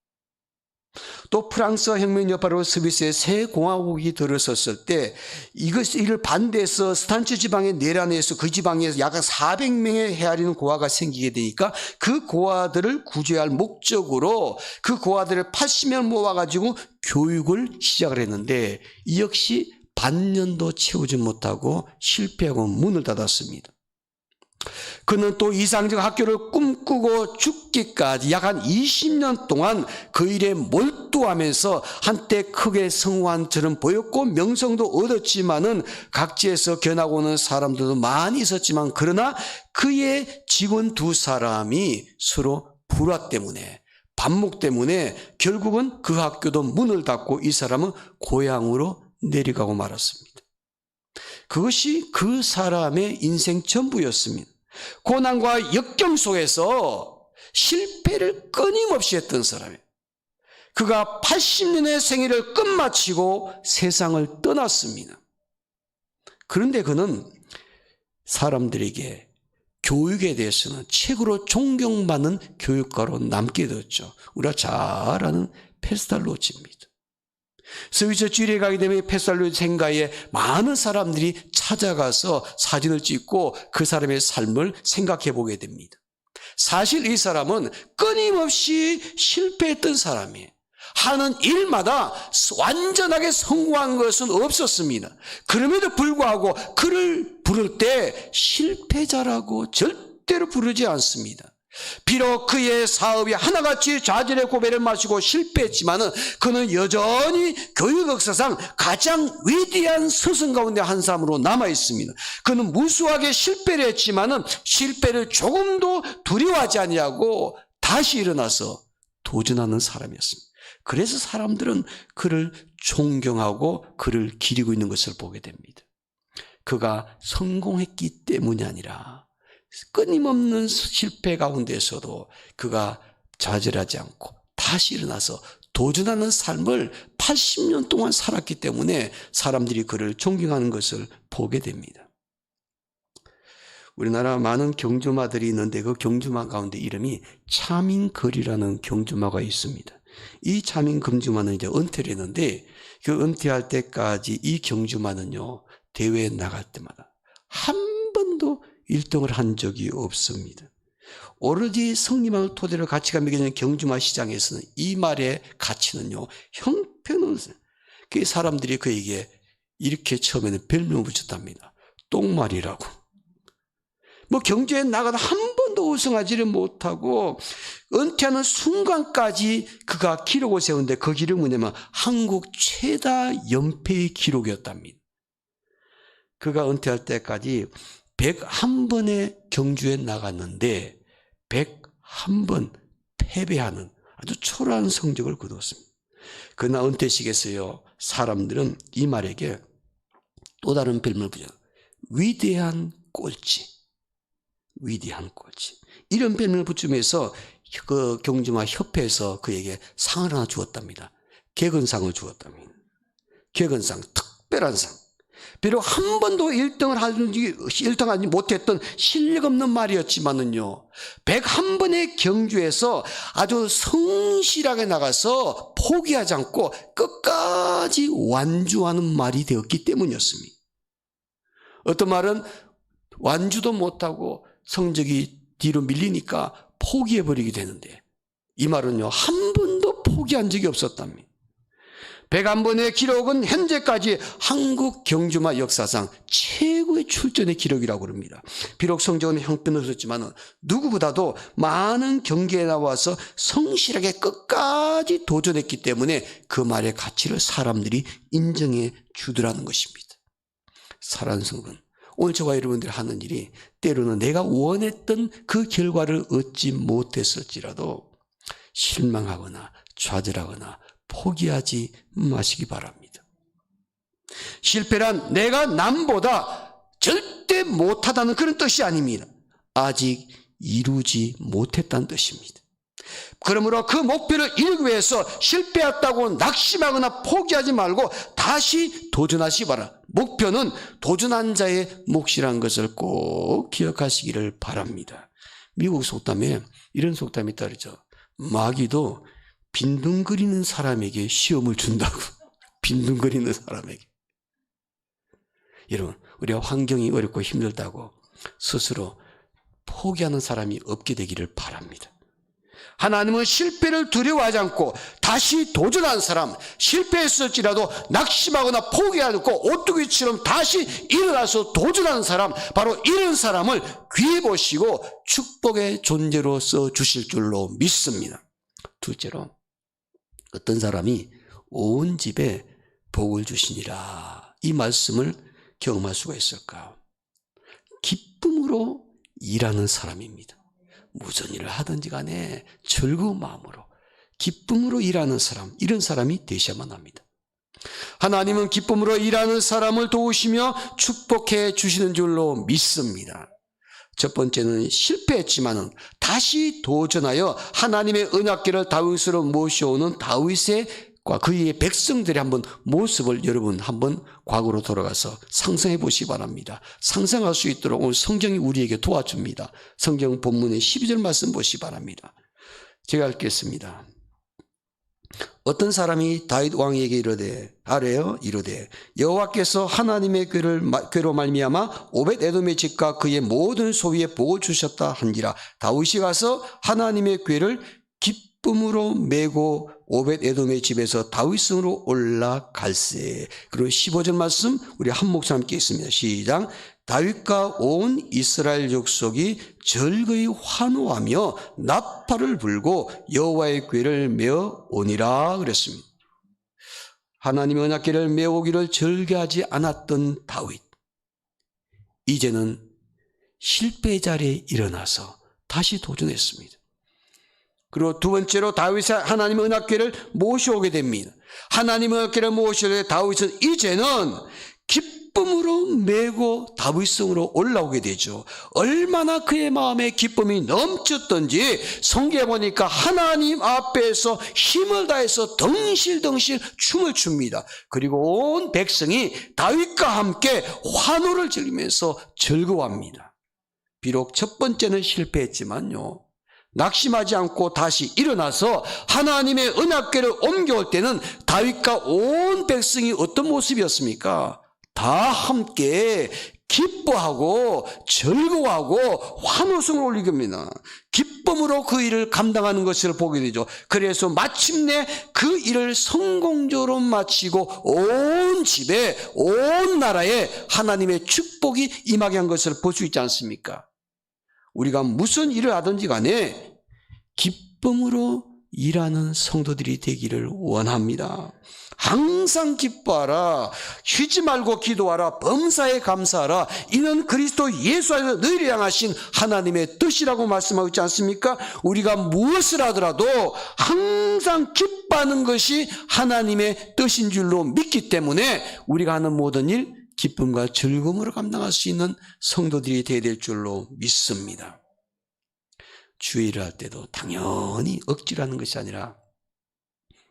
또 프랑스 혁명 여파로 스위스에 새 공화국이 들어섰을 때 이를 반대해서 스탄츠 지방의 내란에서 그 지방에서 약 400명의 헤아리는 고아가 생기게 되니까 그 고아들을 구제할 목적으로 그 고아들을 80명 모아가지고 교육을 시작을 했는데 이 역시 반년도 채우지 못하고 실패하고 문을 닫았습니다. 그는 또 이상적 학교를 꿈꾸고 죽기까지 약 한 20년 동안 그 일에 몰두하면서 한때 크게 성공한처럼 보였고 명성도 얻었지만은 각지에서 견하고 오는 사람들도 많이 있었지만 그러나 그의 직원 두 사람이 서로 불화 때문에 반목 때문에 결국은 그 학교도 문을 닫고 이 사람은 고향으로 내려가고 말았습니다. 그것이 그 사람의 인생 전부였습니다. 고난과 역경 속에서 실패를 끊임없이 했던 사람이에요. 그가 80년의 생애를 끝마치고 세상을 떠났습니다. 그런데 그는 사람들에게 교육에 대해서는 최고로 존경받는 교육가로 남게 되었죠. 우리가 잘 아는 페스탈로치입니다. 스위스 지리에 가게 되면 페스탈로치 생가에 많은 사람들이 찾아가서 사진을 찍고 그 사람의 삶을 생각해 보게 됩니다. 사실 이 사람은 끊임없이 실패했던 사람이에요. 하는 일마다 완전하게 성공한 것은 없었습니다. 그럼에도 불구하고 그를 부를 때 실패자라고 절대로 부르지 않습니다. 비록 그의 사업이 하나같이 좌절의 고배를 마시고 실패했지만은 그는 여전히 교육 역사상 가장 위대한 스승 가운데 한 사람으로 남아 있습니다. 그는 무수하게 실패를 했지만은 실패를 조금도 두려워하지 아니하고 다시 일어나서 도전하는 사람이었습니다. 그래서 사람들은 그를 존경하고 그를 기리고 있는 것을 보게 됩니다. 그가 성공했기 때문이 아니라 끊임없는 실패 가운데서도 그가 좌절하지 않고 다시 일어나서 도전하는 삶을 80년 동안 살았기 때문에 사람들이 그를 존경하는 것을 보게 됩니다. 우리나라 많은 경주마들이 있는데 그 경주마 가운데 이름이 차민걸이라는 경주마가 있습니다. 이 차민경주마는 이제 은퇴를 했는데 그 은퇴할 때까지 이 경주마는요 대회에 나갈 때마다 한 번도 1등을 한 적이 없습니다. 오로지 성리만을 토대로 가치가 매겨지는 경주마 시장에서는 이 말의 가치는요 형편없어요. 그 사람들이 그에게 이렇게 처음에는 별명을 붙였답니다. 똥말이라고. 뭐 경주에 나가다 한 번도 우승하지를 못하고 은퇴하는 순간까지 그가 기록을 세우는데 그 기록은 뭐냐면 한국 최다 연패의 기록이었답니다. 그가 은퇴할 때까지 101번의 경주에 나갔는데 101번 패배하는 아주 초라한 성적을 거두었습니다. 그러나 은퇴식에서요 사람들은 이 말에게 또 다른 별명을 붙여요. 위대한 꼴찌. 위대한 꼴찌. 이런 별명을 붙이면서 그 경주마 협회에서 그에게 상을 하나 주었답니다. 객언상을 주었답니다. 객언상, 특별한 상. 비록 한 번도 1등을 하지 못했던 실력 없는 말이었지만은요, 101번의 경주에서 아주 성실하게 나가서 포기하지 않고 끝까지 완주하는 말이 되었기 때문이었습니다. 어떤 말은 완주도 못하고 성적이 뒤로 밀리니까 포기해버리게 되는데 이 말은요 한 번도 포기한 적이 없었답니다. 백안번의 기록은 현재까지 한국 경주마 역사상 최고의 출전의 기록이라고 합니다. 비록 성적은 형편없었지만 누구보다도 많은 경기에 나와서 성실하게 끝까지 도전했기 때문에 그 말의 가치를 사람들이 인정해 주더라는 것입니다. 사랑하는 성도는 오늘 저와 여러분들이 하는 일이 때로는 내가 원했던 그 결과를 얻지 못했을지라도 실망하거나 좌절하거나 포기하지 마시기 바랍니다. 실패란 내가 남보다 절대 못하다는 그런 뜻이 아닙니다. 아직 이루지 못했다는 뜻입니다. 그러므로 그 목표를 이루기 위해서 실패했다고 낙심하거나 포기하지 말고 다시 도전하시기 바랍니다. 목표는 도전한 자의 몫이라는 것을 꼭 기억하시기를 바랍니다. 미국 속담에 이런 속담이 따르죠. 마귀도 빈둥거리는 사람에게 시험을 준다고. 빈둥거리는 사람에게. 여러분, 우리가 환경이 어렵고 힘들다고 스스로 포기하는 사람이 없게 되기를 바랍니다. 하나님은 실패를 두려워하지 않고 다시 도전한 사람, 실패했을지라도 낙심하거나 포기하지 않고 오뚜기처럼 다시 일어나서 도전하는 사람, 바로 이런 사람을 귀히 보시고 축복의 존재로 써주실 줄로 믿습니다. 둘째로, 어떤 사람이 온 집에 복을 주시니라, 이 말씀을 경험할 수가 있을까? 기쁨으로 일하는 사람입니다. 무슨 일을 하든지 간에 즐거운 마음으로 기쁨으로 일하는 사람, 이런 사람이 되셔야만 합니다. 하나님은 기쁨으로 일하는 사람을 도우시며 축복해 주시는 줄로 믿습니다. 첫 번째는 실패했지만은 다시 도전하여 하나님의 언약궤를 다윗으로 모셔오는 다윗의 그의 백성들의 한번 모습을 여러분 한번 과거로 돌아가서 상상해 보시기 바랍니다. 상상할 수 있도록 오늘 성경이 우리에게 도와줍니다. 성경 본문의 12절 말씀 보시기 바랍니다. 제가 읽겠습니다. 어떤 사람이 다윗 왕에게 이르되 여호와께서 하나님의 궤로 말미암아 오벳 에돔의 집과 그의 모든 소유에 복을 주셨다 한지라. 다윗이 가서 하나님의 궤를 기쁨으로 메고 오벳 에돔의 집에서 다윗성으로 올라갈세. 그리고 15절 말씀 우리 한 목소리 함께 있습니다. 시작. 다윗과 온 이스라엘 족속이 절거히 환호하며 나팔을 불고 여호와의 궤를 메어 오니라 그랬습니다. 하나님의 언약궤를 메어오기를 즐겨하지 않았던 다윗, 이제는 실패 자리에 일어나서 다시 도전했습니다. 그리고 두 번째로 다윗이 하나님의 언약궤를 모셔오게 됩니다. 하나님의 언약궤를 모셔오게 다윗은 이제는 기쁨으로 메고 다윗성으로 올라오게 되죠. 얼마나 그의 마음에 기쁨이 넘쳤던지 성경에 보니까 하나님 앞에서 힘을 다해서 덩실덩실 춤을 춥니다. 그리고 온 백성이 다윗과 함께 환호를 즐기면서 즐거워합니다. 비록 첫 번째는 실패했지만요, 낙심하지 않고 다시 일어나서 하나님의 언약궤를 옮겨올 때는 다윗과 온 백성이 어떤 모습이었습니까? 다 함께 기뻐하고 즐거워하고 환호성을 올리겁니다. 기쁨으로 그 일을 감당하는 것을 보게 되죠. 그래서 마침내 그 일을 성공적으로 마치고 온 집에 온 나라에 하나님의 축복이 임하게 한 것을 볼 수 있지 않습니까? 우리가 무슨 일을 하든지 간에 기쁨으로 일하는 성도들이 되기를 원합니다. 항상 기뻐하라. 쉬지 말고 기도하라. 범사에 감사하라. 이는 그리스도 예수 안에서 너희를 향하신 하나님의 뜻이라고 말씀하고 있지 않습니까? 우리가 무엇을 하더라도 항상 기뻐하는 것이 하나님의 뜻인 줄로 믿기 때문에 우리가 하는 모든 일 기쁨과 즐거움으로 감당할 수 있는 성도들이 되어야 될 줄로 믿습니다. 주의를 할 때도 당연히 억지로 하는 것이 아니라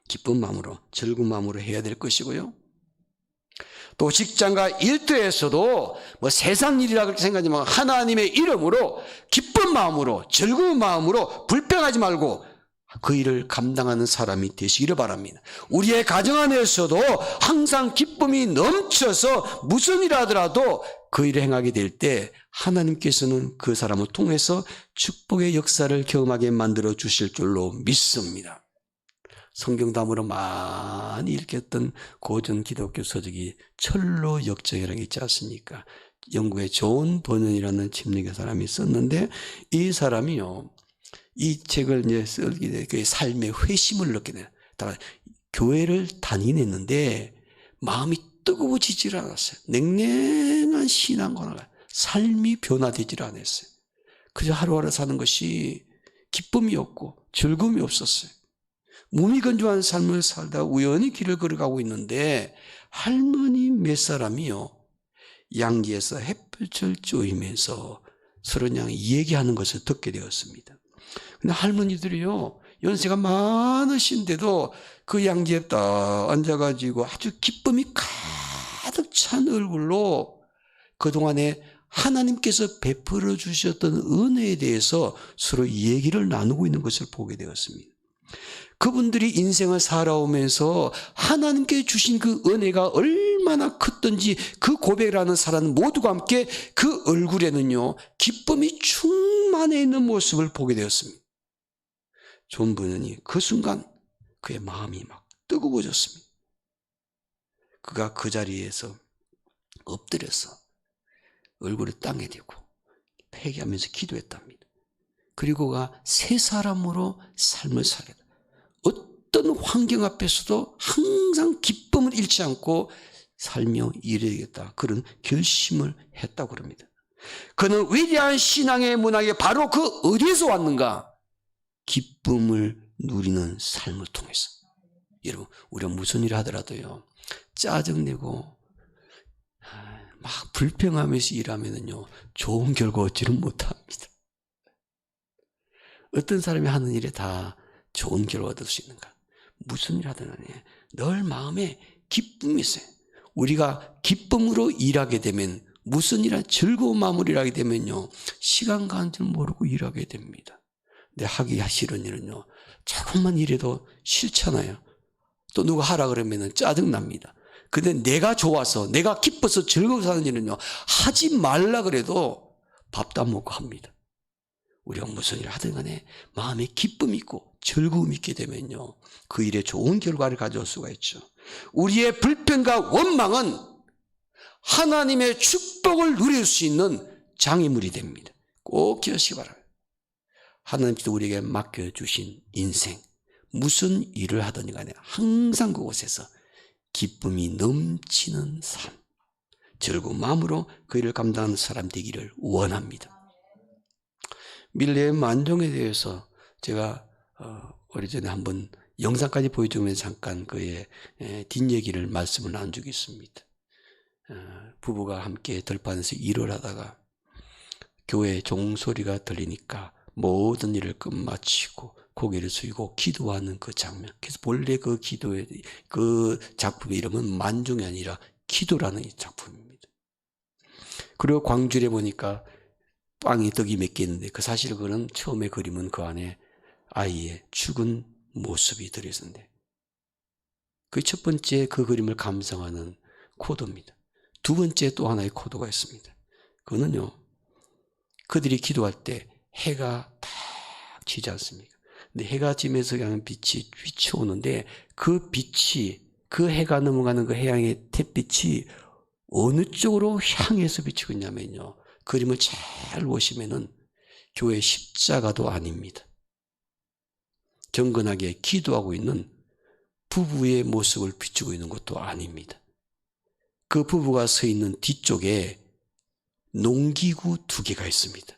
기쁜 마음으로 즐거운 마음으로 해야 될 것이고요. 또 직장과 일터에서도 뭐 세상 일이라 그렇게 생각하지만 하나님의 이름으로 기쁜 마음으로 즐거운 마음으로 불평하지 말고 그 일을 감당하는 사람이 되시기를 바랍니다. 우리의 가정 안에서도 항상 기쁨이 넘쳐서 무슨 일을 하더라도 그 일을 행하게 될 때 하나님께서는 그 사람을 통해서 축복의 역사를 경험하게 만들어 주실 줄로 믿습니다. 성경담으로 많이 읽혔던 고전 기독교 서적이 철로 역정이라는 게 있지 않습니까? 영국의 존 버넌이라는 침례교 사람이 썼는데, 이 사람이요, 이 책을 이제 쓰게 돼 그의 삶의 회심을 느끼게 돼요. 다 교회를 다니냈는데 마음이 뜨거워지질 않았어요. 냉랭한 신앙관을, 삶이 변화되질 않았어요. 그저 하루하루 사는 것이 기쁨이 없고 즐거움이 없었어요. 무미건조한 삶을 살다 우연히 길을 걸어가고 있는데, 할머니 몇 사람이요, 양지에서 햇볕을 쬐면서 서로 그냥 얘기하는 것을 듣게 되었습니다. 근데 할머니들이요, 연세가 많으신데도 그 양지에 딱 앉아가지고 아주 기쁨이 가득 찬 얼굴로 그동안에 하나님께서 베풀어 주셨던 은혜에 대해서 서로 얘기를 나누고 있는 것을 보게 되었습니다. 그분들이 인생을 살아오면서 하나님께 주신 그 은혜가 얼마나 컸던지 그 고백을 하는 사람 모두가 함께 그 얼굴에는요, 기쁨이 충만해 있는 모습을 보게 되었습니다. 존 버넌이 그 순간 그의 마음이 막 뜨거워졌습니다. 그가 그 자리에서 엎드려서 얼굴을 땅에 대고 회개하면서 기도했답니다. 그리고 그가 새 사람으로 삶을 살게 됐다. 어떤 환경 앞에서도 항상 기쁨을 잃지 않고 살며 일해야겠다, 그런 결심을 했다고 합니다. 그는 위대한 신앙의 문학에 바로 그 어디에서 왔는가? 기쁨을 누리는 삶을 통해서. 여러분, 우리가 무슨 일 하더라도요, 짜증내고 막 불평하면서 일하면은요, 좋은 결과 얻지는 못합니다. 어떤 사람이 하는 일에 다 좋은 결과 얻을 수 있는가? 무슨 일 하든 간에 늘 마음에 기쁨이 있어요. 우리가 기쁨으로 일하게 되면, 무슨 일이나 즐거운 마음으로 일하게 되면요, 시간 가는 줄 모르고 일하게 됩니다. 근데 하기 싫은 일은요, 조금만 일해도 싫잖아요. 또 누가 하라 그러면 짜증납니다. 근데 내가 좋아서, 내가 기뻐서 즐거워서 하는 일은요, 하지 말라 그래도 밥도 안 먹고 합니다. 우리가 무슨 일을 하든 간에 마음에 기쁨이 있고 즐거움이 있게 되면요, 그 일에 좋은 결과를 가져올 수가 있죠. 우리의 불평과 원망은 하나님의 축복을 누릴 수 있는 장애물이 됩니다. 꼭 기억하시기 바랍니다. 하나님께서 우리에게 맡겨주신 인생, 무슨 일을 하든 간에 항상 그곳에서 기쁨이 넘치는 삶, 즐거운 마음으로 그 일을 감당하는 사람 되기를 원합니다. 밀레의 만종에 대해서 제가 오래전에 한번 영상까지 보여주면서 잠깐 그의 뒷얘기를 말씀을 나눈 적이 있습니다. 부부가 함께 들판에서 일을 하다가 교회 종소리가 들리니까 모든 일을 끝마치고 고개를 숙이고 기도하는 그 장면. 그래서 본래 그 기도의 그 작품의 이름은 만종이 아니라 기도라는 작품입니다. 그리고 광주에 보니까 빵이 떡이 몇 개 있는데, 그 사실 그는 처음에 그림은 그 안에 아이의 죽은 모습이 들어있었는데, 그 첫 번째 그 그림을 감상하는 코드입니다. 두 번째 또 하나의 코드가 있습니다. 그거는요, 그들이 기도할 때 해가 딱 지지 않습니까? 근데 해가 지면서 그냥 빛이 비춰오는데, 그 빛이, 그 해가 넘어가는 그 해양의 햇빛이 어느 쪽으로 향해서 비치고 있냐면요, 그림을 잘 보시면은 교회 십자가도 아닙니다. 경건하게 기도하고 있는 부부의 모습을 비추고 있는 것도 아닙니다. 그 부부가 서 있는 뒤쪽에 농기구 두 개가 있습니다.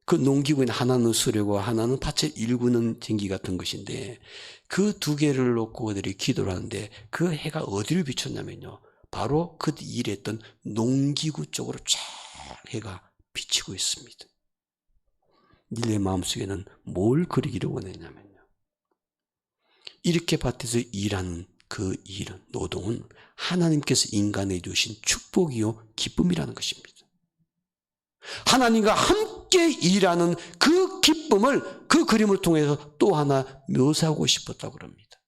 그 농기구에는 하나는 수레고 하나는 밭을 일구는 쟁기 같은 것인데, 그 두 개를 놓고 그들이 기도를 하는데, 그 해가 어디를 비췄냐면요, 바로 그 일했던 농기구 쪽으로 쫙 해가 비치고 있습니다. 내 마음속에는 뭘 그리기를 원했냐면요, 이렇게 밭에서 일하는 그 일은, 노동은 하나님께서 인간에 주신 축복이요 기쁨이라는 것입니다. 하나님과 함께 일하는 그 기쁨을 그 그림을 통해서 또 하나 묘사하고 싶었다고 합니다.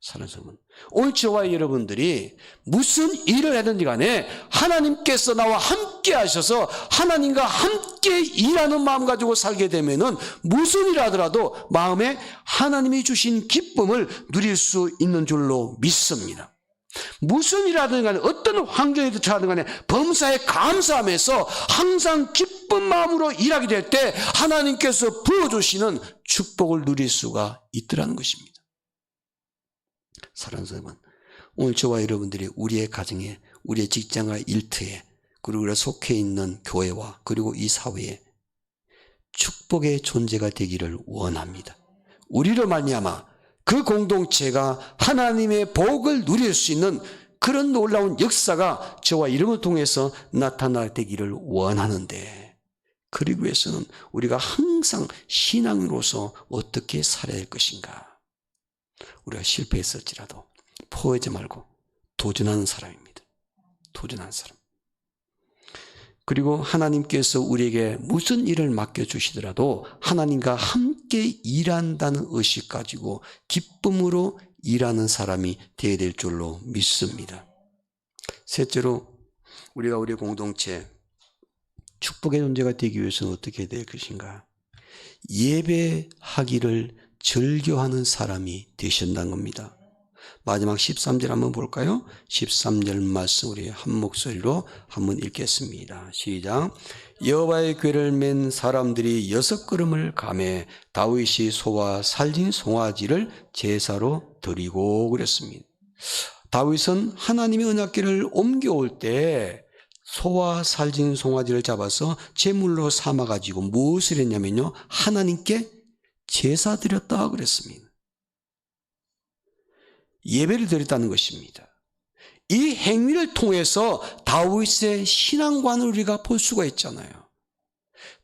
사랑하는 여러분, 오늘 저와 여러분들이 무슨 일을 하든지 간에 하나님께서 나와 함께 하셔서 하나님과 함께 일하는 마음 가지고 살게 되면은 무슨 일을 하더라도 마음에 하나님이 주신 기쁨을 누릴 수 있는 줄로 믿습니다. 무슨 일을 하든 간에 어떤 환경에 처하든 간에 범사에 감사하면서 항상 기쁜 마음으로 일하게 될 때 하나님께서 부어주시는 축복을 누릴 수가 있더라는 것입니다. 사랑하는 여러분, 오늘 저와 여러분들이 우리의 가정에, 우리의 직장과 일터에, 그리고 우리가 속해 있는 교회와 그리고 이 사회에 축복의 존재가 되기를 원합니다. 우리로 말미암아 그 공동체가 하나님의 복을 누릴 수 있는 그런 놀라운 역사가 저와 이름을 통해서 나타나되기를 원하는데, 그러기 위해서는 우리가 항상 신앙으로서 어떻게 살아야 할 것인가. 우리가 실패했을지라도 포하지 말고 도전하는 사람입니다. 도전하는 사람. 그리고 하나님께서 우리에게 무슨 일을 맡겨주시더라도 하나님과 함께 일한다는 의식 가지고 기쁨으로 일하는 사람이 되어야 될 줄로 믿습니다. 셋째로, 우리가 우리 공동체 축복의 존재가 되기 위해서는 어떻게 해야 될 것인가? 예배하기를 즐겨하는 사람이 되신다는 겁니다. 마지막 13절 한번 볼까요? 13절 말씀 우리 한 목소리로 한번 읽겠습니다. 시작. 여호와의 궤를 맨 사람들이 6걸음을 가매 다윗이 소와 살진 송아지를 제사로 드리고 그랬습니다. 다윗은 하나님의 언약궤를 옮겨올 때 소와 살진 송아지를 잡아서 제물로 삼아가지고 무엇을 했냐면요, 하나님께 제사 드렸다 그랬습니다. 예배를 드렸다는 것입니다. 이 행위를 통해서 다윗의 신앙관을 우리가 볼 수가 있잖아요.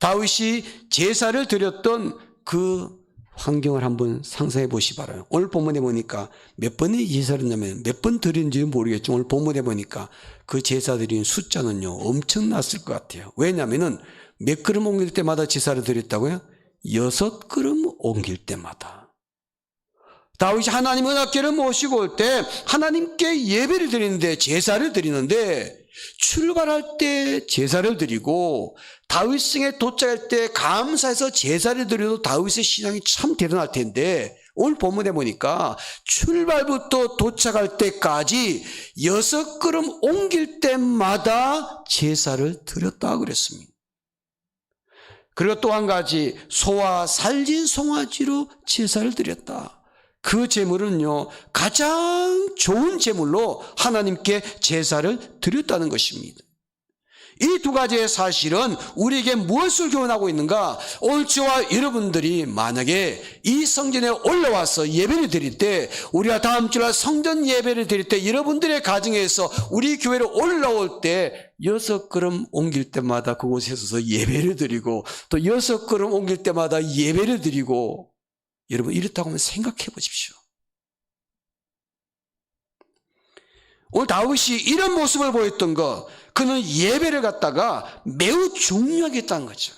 다윗이 제사를 드렸던 그 환경을 한번 상상해 보시 바라요. 오늘 본문에 보니까 몇 번의 제사를 했냐면 몇 번 드린지 모르겠지만 오늘 본문에 보니까 그 제사 드린 숫자는요 엄청났을 것 같아요. 왜냐하면 몇 걸음 옮길 때마다 제사를 드렸다고요? 6걸음 옮길 때마다. 다윗이 하나님 언약궤를 모시고 올 때 하나님께 예배를 드리는데, 제사를 드리는데, 출발할 때 제사를 드리고 다윗성에 도착할 때 감사해서 제사를 드려도 다윗의 신앙이 참 대단할 텐데, 오늘 본문에 보니까 출발부터 도착할 때까지 6걸음 옮길 때마다 제사를 드렸다 그랬습니다. 그리고 또 한 가지, 소와 살진 송아지로 제사를 드렸다. 그 제물은요 가장 좋은 제물로 하나님께 제사를 드렸다는 것입니다. 이 두 가지의 사실은 우리에게 무엇을 교훈하고 있는가? 오늘 저와 여러분들이 만약에 이 성전에 올라와서 예배를 드릴 때, 우리가 다음 주날 성전 예배를 드릴 때 여러분들의 가정에서 우리 교회로 올라올 때 6걸음 옮길 때마다 그곳에 서서 예배를 드리고 또 6걸음 옮길 때마다 예배를 드리고, 여러분 이렇다고 하면 생각해 보십시오. 오늘 다윗이 이런 모습을 보였던 것, 그는 예배를 갖다가 매우 중요하게 했다는 거죠.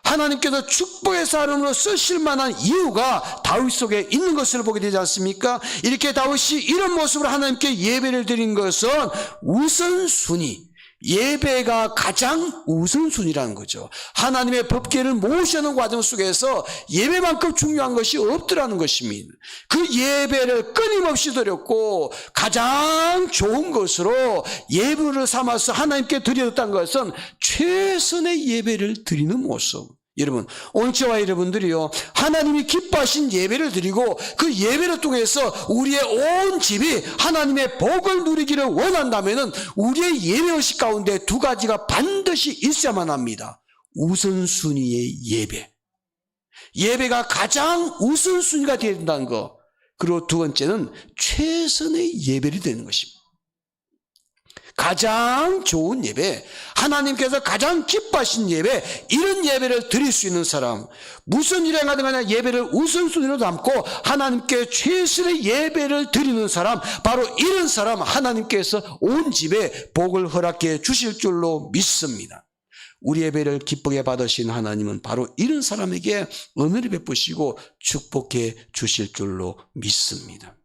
하나님께서 축복의 사람으로 쓰실 만한 이유가 다윗 속에 있는 것을 보게 되지 않습니까? 이렇게 다윗이 이런 모습으로 하나님께 예배를 드린 것은 우선순위, 예배가 가장 우선순위라는 거죠. 하나님의 법궤를 모시는 과정 속에서 예배만큼 중요한 것이 없더라는 것입니다. 그 예배를 끊임없이 드렸고 가장 좋은 것으로 예물을 삼아서 하나님께 드렸다는 것은 최선의 예배를 드리는 모습. 여러분, 오늘 저와 여러분들이요 하나님이 기뻐하신 예배를 드리고 그 예배를 통해서 우리의 온 집이 하나님의 복을 누리기를 원한다면 우리의 예배의식 가운데 두 가지가 반드시 있어야만 합니다. 우선순위의 예배, 예배가 가장 우선순위가 되어야 된다는 것, 그리고 두 번째는 최선의 예배를 드리는 것입니다. 가장 좋은 예배, 하나님께서 가장 기뻐하신 예배, 이런 예배를 드릴 수 있는 사람, 무슨 일에 가든 간에 예배를 우선순위로 담고 하나님께 최선의 예배를 드리는 사람, 바로 이런 사람 하나님께서 온 집에 복을 허락해 주실 줄로 믿습니다. 우리 예배를 기쁘게 받으신 하나님은 바로 이런 사람에게 은혜를 베푸시고 축복해 주실 줄로 믿습니다.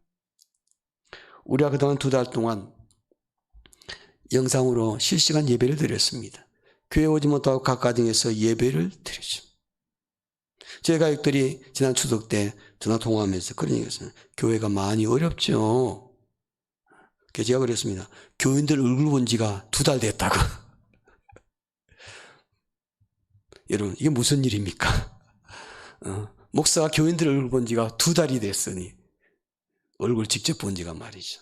우리가 그동안 2달 동안 영상으로 실시간 예배를 드렸습니다. 교회 오지 못하고 각 가정에서 예배를 드렸죠. 저희 가족들이 지난 추석 때 전화 통화하면서 그런 얘기했어요. 교회가 많이 어렵죠. 그래서 제가 그랬습니다. 교인들 얼굴 본 지가 2달 됐다고. 여러분, 이게 무슨 일입니까? 목사가 교인들 얼굴 본 지가 2달이 됐으니 얼굴 직접 본 지가 말이죠.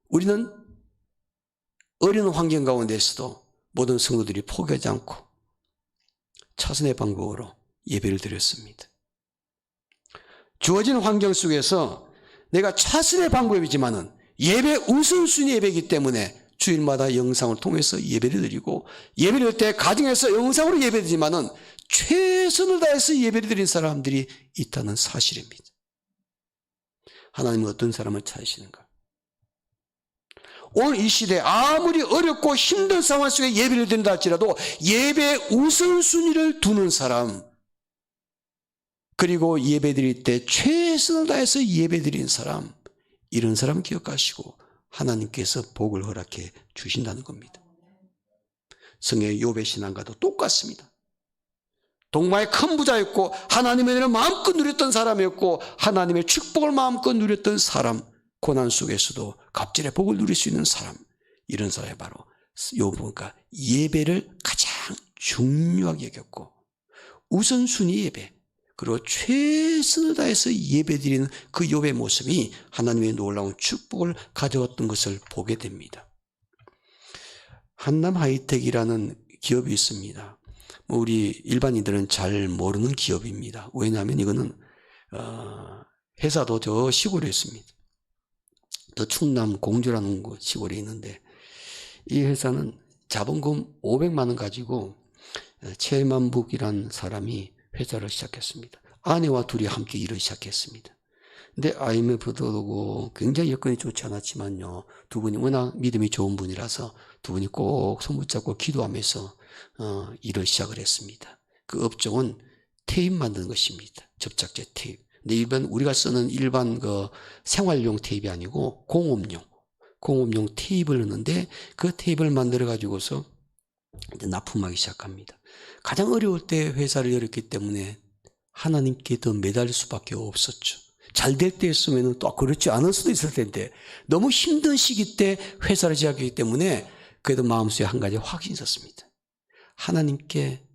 우리는 어려운 환경 가운데서도 모든 성도들이 포기하지 않고 차선의 방법으로 예배를 드렸습니다. 주어진 환경 속에서 내가 차선의 방법이지만은 예배 우선순위 예배이기 때문에 주일마다 영상을 통해서 예배를 드리고 예배를 드릴 때 가정에서 영상으로 예배드리지만은 최선을 다해서 예배를 드린 사람들이 있다는 사실입니다. 하나님은 어떤 사람을 찾으시는가? 오늘 이 시대에 아무리 어렵고 힘든 상황 속에 예배를 드린다 할지라도 예배 우선순위를 두는 사람, 그리고 예배 드릴 때 최선을 다해서 예배 드리는 사람, 이런 사람 기억하시고 하나님께서 복을 허락해 주신다는 겁니다. 성의 욥의 신앙과도 똑같습니다. 동마의 큰 부자였고 하나님의 은혜를 마음껏 누렸던 사람이었고 하나님의 축복을 마음껏 누렸던 사람, 고난 속에서도 갑절의 복을 누릴 수 있는 사람, 이런 사람이 바로 욥은 예배를 가장 중요하게 여겼고 우선순위 예배, 그리고 최선을 다해서 예배드리는 그 욥의 모습이 하나님의 놀라운 축복을 가져왔던 것을 보게 됩니다. 한남 하이텍이라는 기업이 있습니다. 우리 일반인들은 잘 모르는 기업입니다. 왜냐하면 이거는 회사도 저 시골에 있습니다. 또 충남 공주라는 곳 시골에 있는데 이 회사는 자본금 500만 원 가지고 최만북이라는 사람이 회사를 시작했습니다. 아내와 둘이 함께 일을 시작했습니다. 근데 IMF도 오고 굉장히 여건이 좋지 않았지만요, 두 분이 워낙 믿음이 좋은 분이라서 두 분이 꼭 손 붙잡고 기도하면서 일을 시작을 했습니다. 그 업종은 테이프 만드는 것입니다. 접착제 테이프. 근데 일반 우리가 쓰는 일반 그 생활용 테이프가 아니고 공업용 테이프를 넣는데 그 테이프를 만들어 가지고서 이제 납품하기 시작합니다. 가장 어려울 때 회사를 열었기 때문에 하나님께 더 매달릴 수밖에 없었죠. 잘 될 때였으면 또 그렇지 않을 수도 있을 텐데 너무 힘든 시기 때 회사를 시작했기 때문에 그래도 마음속에 한 가지 확신이 있었습니다. 하나님께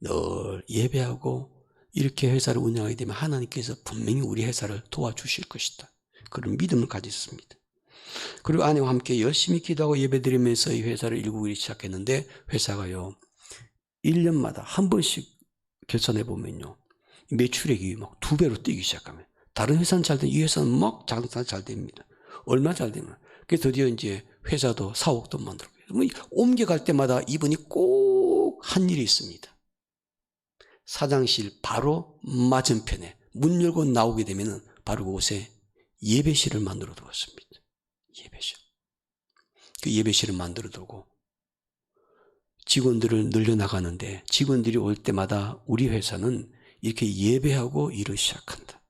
늘 예배하고 이렇게 회사를 운영하게 되면 하나님께서 분명히 우리 회사를 도와주실 것이다. 그런 믿음을 가졌습니다. 그리고 아내와 함께 열심히 기도하고 예배드리면서 이 회사를 일구기 시작했는데 회사가요 1년마다 한 번씩 결산해 보면요 매출액이 막 2배로 뛰기 시작하면 다른 회사는 잘 되면 이 회사는 막 장사 잘 됩니다. 얼마 잘 되면 그래서 드디어 이제 회사도 사옥도 만들고 옮겨갈 때마다 이분이 꼭 한 일이 있습니다. 사장실 바로 맞은편에 문 열고 나오게 되면 바로 그곳에 예배실을 만들어 두었습니다. 예배실. 그 예배실을 만들어 두고 직원들을 늘려나가는데 직원들이 올 때마다 우리 회사는 이렇게 예배하고 일을 시작한다.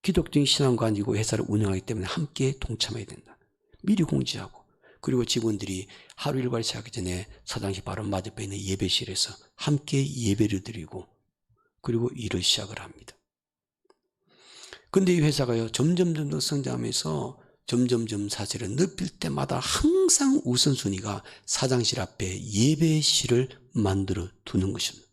기독적인 신앙과 아니고 회사를 운영하기 때문에 함께 동참해야 된다. 미리 공지하고 그리고 직원들이 하루 일과를 시작하기 전에 사장실 바로 맞은편에 있는 예배실에서 함께 예배를 드리고 그리고 일을 시작을 합니다. 그런데 이 회사가요 점점 성장하면서 점점 사실은 높일 때마다 항상 우선순위가 사장실 앞에 예배실을 만들어 두는 것입니다.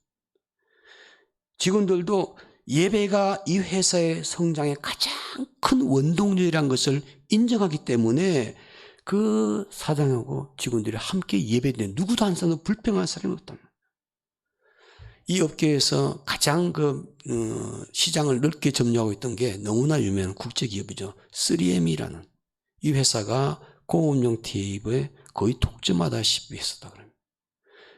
직원들도 예배가 이 회사의 성장의 가장 큰 원동력이라는 것을 인정하기 때문에 그 사장하고 직원들이 함께 예배드리는 누구도 한 사람도 불평한 사람이 없답니다. 이 업계에서 가장 시장을 넓게 점유하고 있던 게 너무나 유명한 국제기업이죠. 3M이라는 이 회사가 공업용 테이프에 거의 독점하다시피 했었다 그럽니다.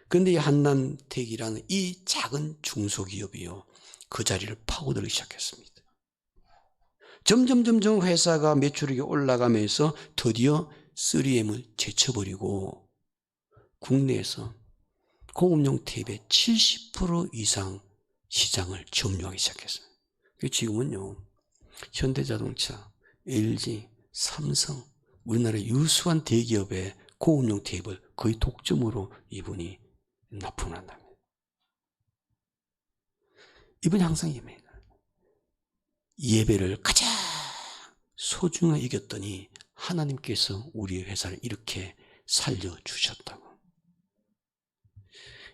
그런데 이 한남택이라는 이 작은 중소기업이요 그 자리를 파고들기 시작했습니다. 점점 회사가 매출액이 올라가면서 드디어 3M을 제쳐버리고 국내에서 공업용 테이프의 70% 이상 시장을 점유하기 시작했습니다. 지금은요 현대자동차, LG, 삼성, 우리나라 유수한 대기업의 고운용 테이블 거의 독점으로 이분이 납품을 한답니다. 이분이 항상 예배를 가장 소중하게 여겼더니 하나님께서 우리의 회사를 이렇게 살려주셨다고.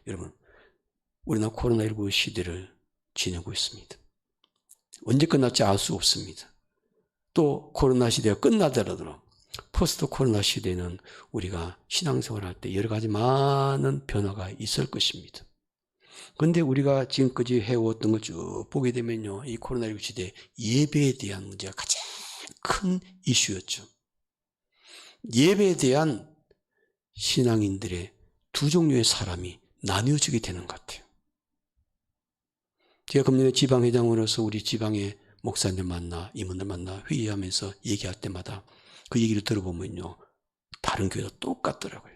여러분, 우리나라 코로나19 시대를 지내고 있습니다. 언제 끝날지 알 수 없습니다. 또 코로나 시대가 끝나더라도 포스트 코로나 시대는 우리가 신앙생활 할 때 여러 가지 많은 변화가 있을 것입니다. 그런데 우리가 지금까지 해왔던 걸 쭉 보게 되면요, 이 코로나19 시대 예배에 대한 문제가 가장 큰 이슈였죠. 예배에 대한 신앙인들의 두 종류의 사람이 나뉘어지게 되는 것 같아요. 제가 금년에 지방회장으로서 우리 지방의 목사님들 만나, 임원들 만나 회의하면서 얘기할 때마다 그 얘기를 들어보면요, 다른 교회도 똑같더라고요.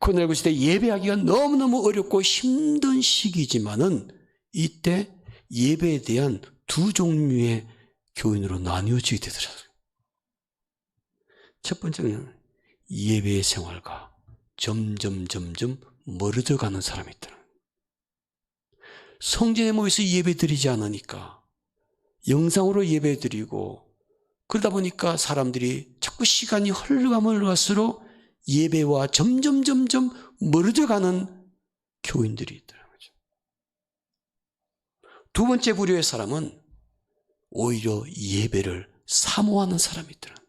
코로나19 시대 예배하기가 너무너무 어렵고 힘든 시기지만은 이때 예배에 대한 두 종류의 교인으로 나뉘어지게 되더라고요. 첫 번째는 예배의 생활과 점점 멀어져 가는 사람이 있더라고요. 성전에 모여서 예배 드리지 않으니까 영상으로 예배 드리고, 그러다 보니까 사람들이 자꾸 시간이 흘러가면 흘러갈수록 예배와 점점 멀어져 가는 교인들이 있더라고요. 두 번째 부류의 사람은 오히려 예배를 사모하는 사람이 있더라고요.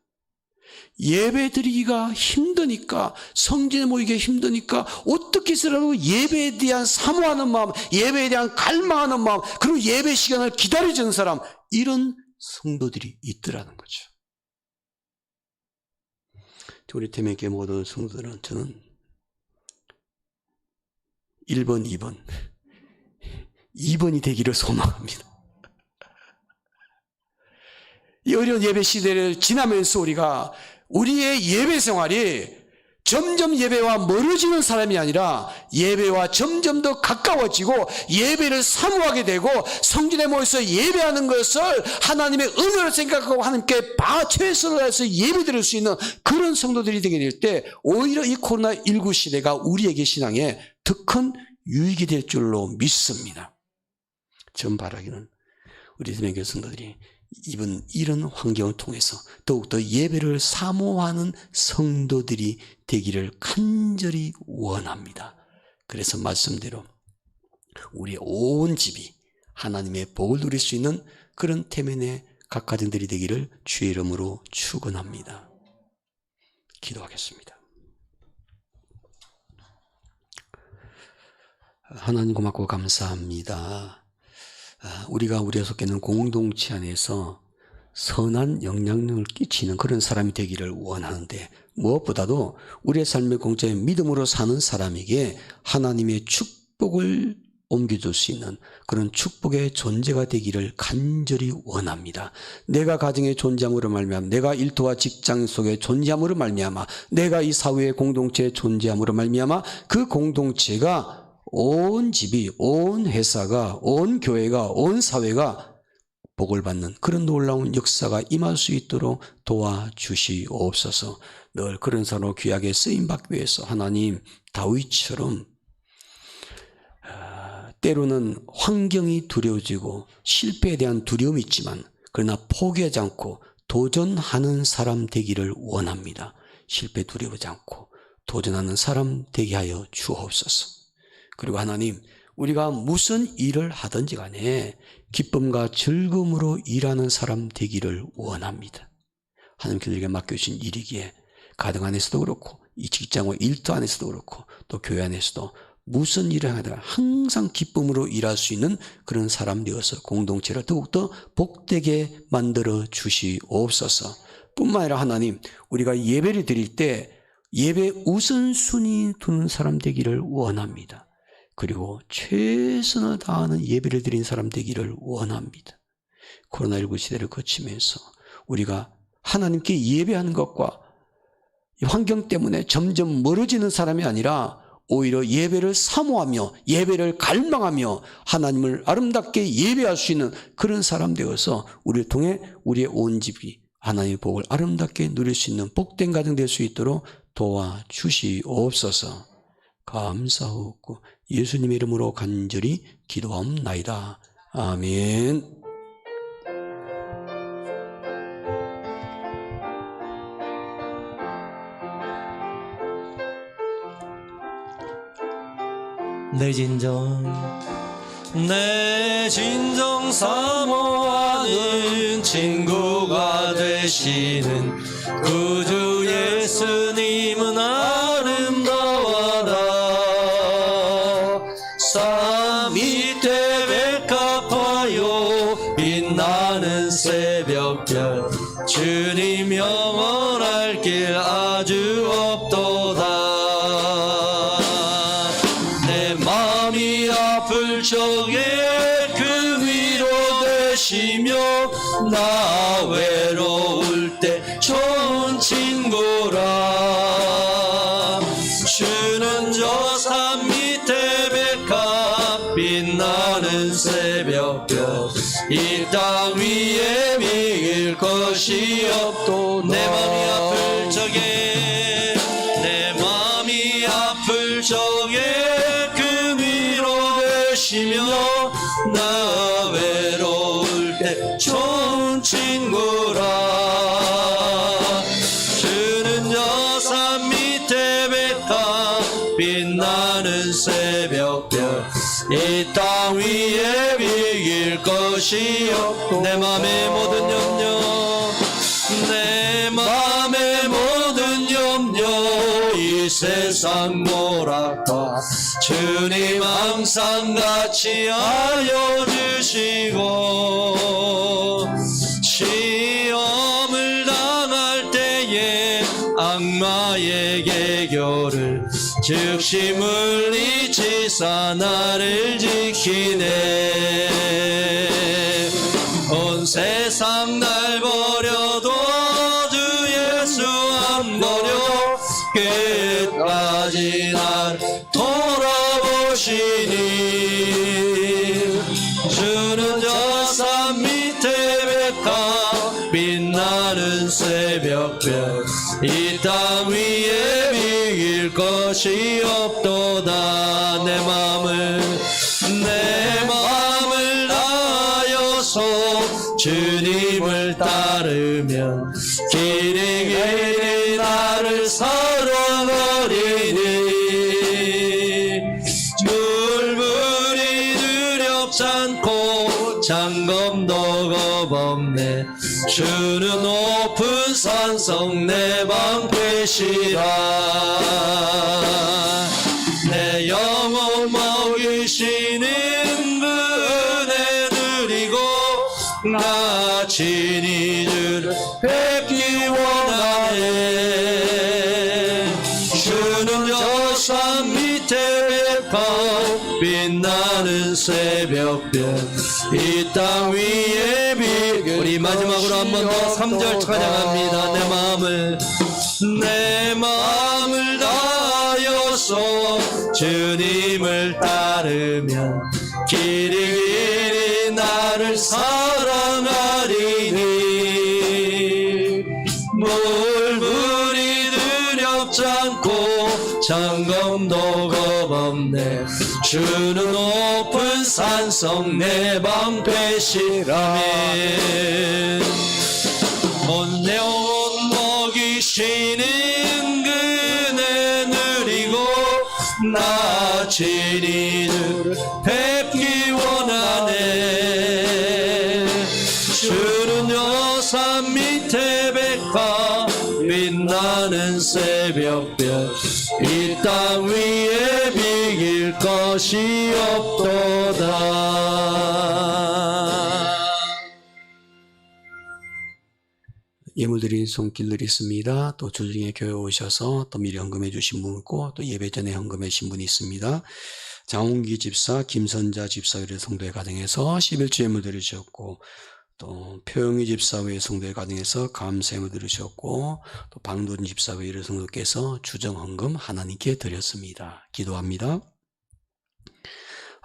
예배 드리기가 힘드니까, 성전에 모이기가 힘드니까 어떻게 해서라도 예배에 대한 사모하는 마음, 예배에 대한 갈망하는 마음, 그리고 예배 시간을 기다려주는 사람, 이런 성도들이 있더라는 거죠. 우리 태명교회 모든 성도들은 저는 1번, 2번이 되기를 소망합니다. 이 어려운 예배 시대를 지나면서 우리의 예배 생활이 점점 예배와 멀어지는 사람이 아니라 예배와 점점 더 가까워지고 예배를 사모하게 되고 성전에 모여서 예배하는 것을 하나님의 은혜로 생각하고 하나님께 최선을 다해서 예배드릴 수 있는 그런 성도들이 되게 될 때 오히려 이 코로나19 시대가 우리에게 신앙에 더 큰 유익이 될 줄로 믿습니다. 전 바라기는 우리 세명교회 성도들이 이런 환경을 통해서 더욱더 예배를 사모하는 성도들이 되기를 간절히 원합니다. 그래서 말씀대로 우리의 온 집이 하나님의 복을 누릴 수 있는 그런 태면의 각 가정들이 되기를 주의 이름으로 축원합니다. 기도하겠습니다. 하나님 고맙고 감사합니다. 우리가 우리에 속해 있는 공동체 안에서 선한 영향력을 끼치는 그런 사람이 되기를 원하는데, 무엇보다도 우리의 삶의 공짜에 믿음으로 사는 사람에게 하나님의 축복을 옮겨줄 수 있는 그런 축복의 존재가 되기를 간절히 원합니다. 내가 가정에 존재함으로 말미암아, 내가 일터와 직장 속에 존재함으로 말미암아, 내가 이 사회의 공동체에 존재함으로 말미암아 그 공동체가, 온 집이, 온 회사가, 온 교회가, 온 사회가 복을 받는 그런 놀라운 역사가 임할 수 있도록 도와주시옵소서. 늘 그런 사람으로 귀하게 쓰임받기 위해서 하나님, 다윗처럼 때로는 환경이 두려워지고 실패에 대한 두려움이 있지만 그러나 포기하지 않고 도전하는 사람 되기를 원합니다. 실패 두려워하지 않고 도전하는 사람 되게 하여 주옵소서. 그리고 하나님, 우리가 무슨 일을 하든지 간에 기쁨과 즐거움으로 일하는 사람 되기를 원합니다. 하나님께서 우리에게 맡겨주신 일이기에 가정 안에서도 그렇고 이 직장과 일터 안에서도 그렇고 또 교회 안에서도 무슨 일을 하다가 항상 기쁨으로 일할 수 있는 그런 사람 되어서 공동체를 더욱더 복되게 만들어 주시옵소서. 뿐만 아니라 하나님, 우리가 예배를 드릴 때 예배 우선순위 두는 사람 되기를 원합니다. 그리고 최선을 다하는 예배를 드린 사람 되기를 원합니다. 코로나19 시대를 거치면서 우리가 하나님께 예배하는 것과 환경 때문에 점점 멀어지는 사람이 아니라 오히려 예배를 사모하며 예배를 갈망하며 하나님을 아름답게 예배할 수 있는 그런 사람 되어서 우리를 통해 우리의 온 집이 하나님의 복을 아름답게 누릴 수 있는 복된 가정 될 수 있도록 도와주시옵소서. 감사하고 예수님의 이름으로 간절히 기도하옵나이다. 아멘. 내 진정 사모하는 친구가 되시는 구주 예수님은 아름다워라. 산 밑에 백합화요 빛나는 새벽별 주님 영원할 길 아주 없도다. 아플 적에 그 위로 되시며 나 외로울 때 좋은 친구라. 주는 저 산 밑에 백합 빛나는 새벽별 이 땅 위에 비길 것이 없도. 내 맘이 아플 적에 내 맘이 아플 적에 나 외로울 때 좋은 친구라. 주는 저 산 밑에 백합 빛나는 새벽별 이 땅 위에 비길 것이 없고. 내 맘의 모든 염려 내 맘의 모든 염려 이 세상 모락과 주님 항상 같이 알려주시고. 시험을 당할 때에 악마의 계교를 즉시 물리치사 나를 지키네. 온 세상 날 버려도 주 예수 안 버려 끝까지 날 돌아보시니. 주는 저 산 밑에 백합 빛나는 새벽별 이 땅 위에 비길 것이 없도다. 내 맘을 다하여서 주님을 따르면 길이 길이 나를 사랑하리니. 물불이 두렵지 않고 장검도 겁없네. 주는 높은 산성 내 방패시라. 내 영혼 먹이시는 그 은혜 누리고 나 친히 주를 뵙기 원하네. 주는 저 산 밑에 백합 빛나는 새벽별 이 땅 위에 비길. 우리 마지막으로 한 번 더 3절 찬양합니다. 내 마음을 다하여서 주님을 따르면 길이 길이 나를 사랑하리니. 물불이 두렵지 않고 장검도 겁없네. 주는 높은 산성 내 방패시라면. 온 내 영혼 먹이시는 그네 누리고 나 친히 주를 뵙기 원하네. 주는 저 산 밑에 백합 빛나는 새벽별 이 땅 위에 비길 것이 없도다. 예물드린 손길들이 있습니다. 또 주중에 교회 오셔서 또 미리 헌금해 주신 분 있고 또 예배 전에 헌금해 주신 분이 있습니다. 장홍기 집사, 김선자 집사 외의 성도의 가정에서 11주 예물 드리셨고 또 표영희 집사 외의 성도의 가정에서 감사 예물 드리셨고 또 방돈 집사 외의 성도께서 주정 헌금 하나님께 드렸습니다. 기도합니다.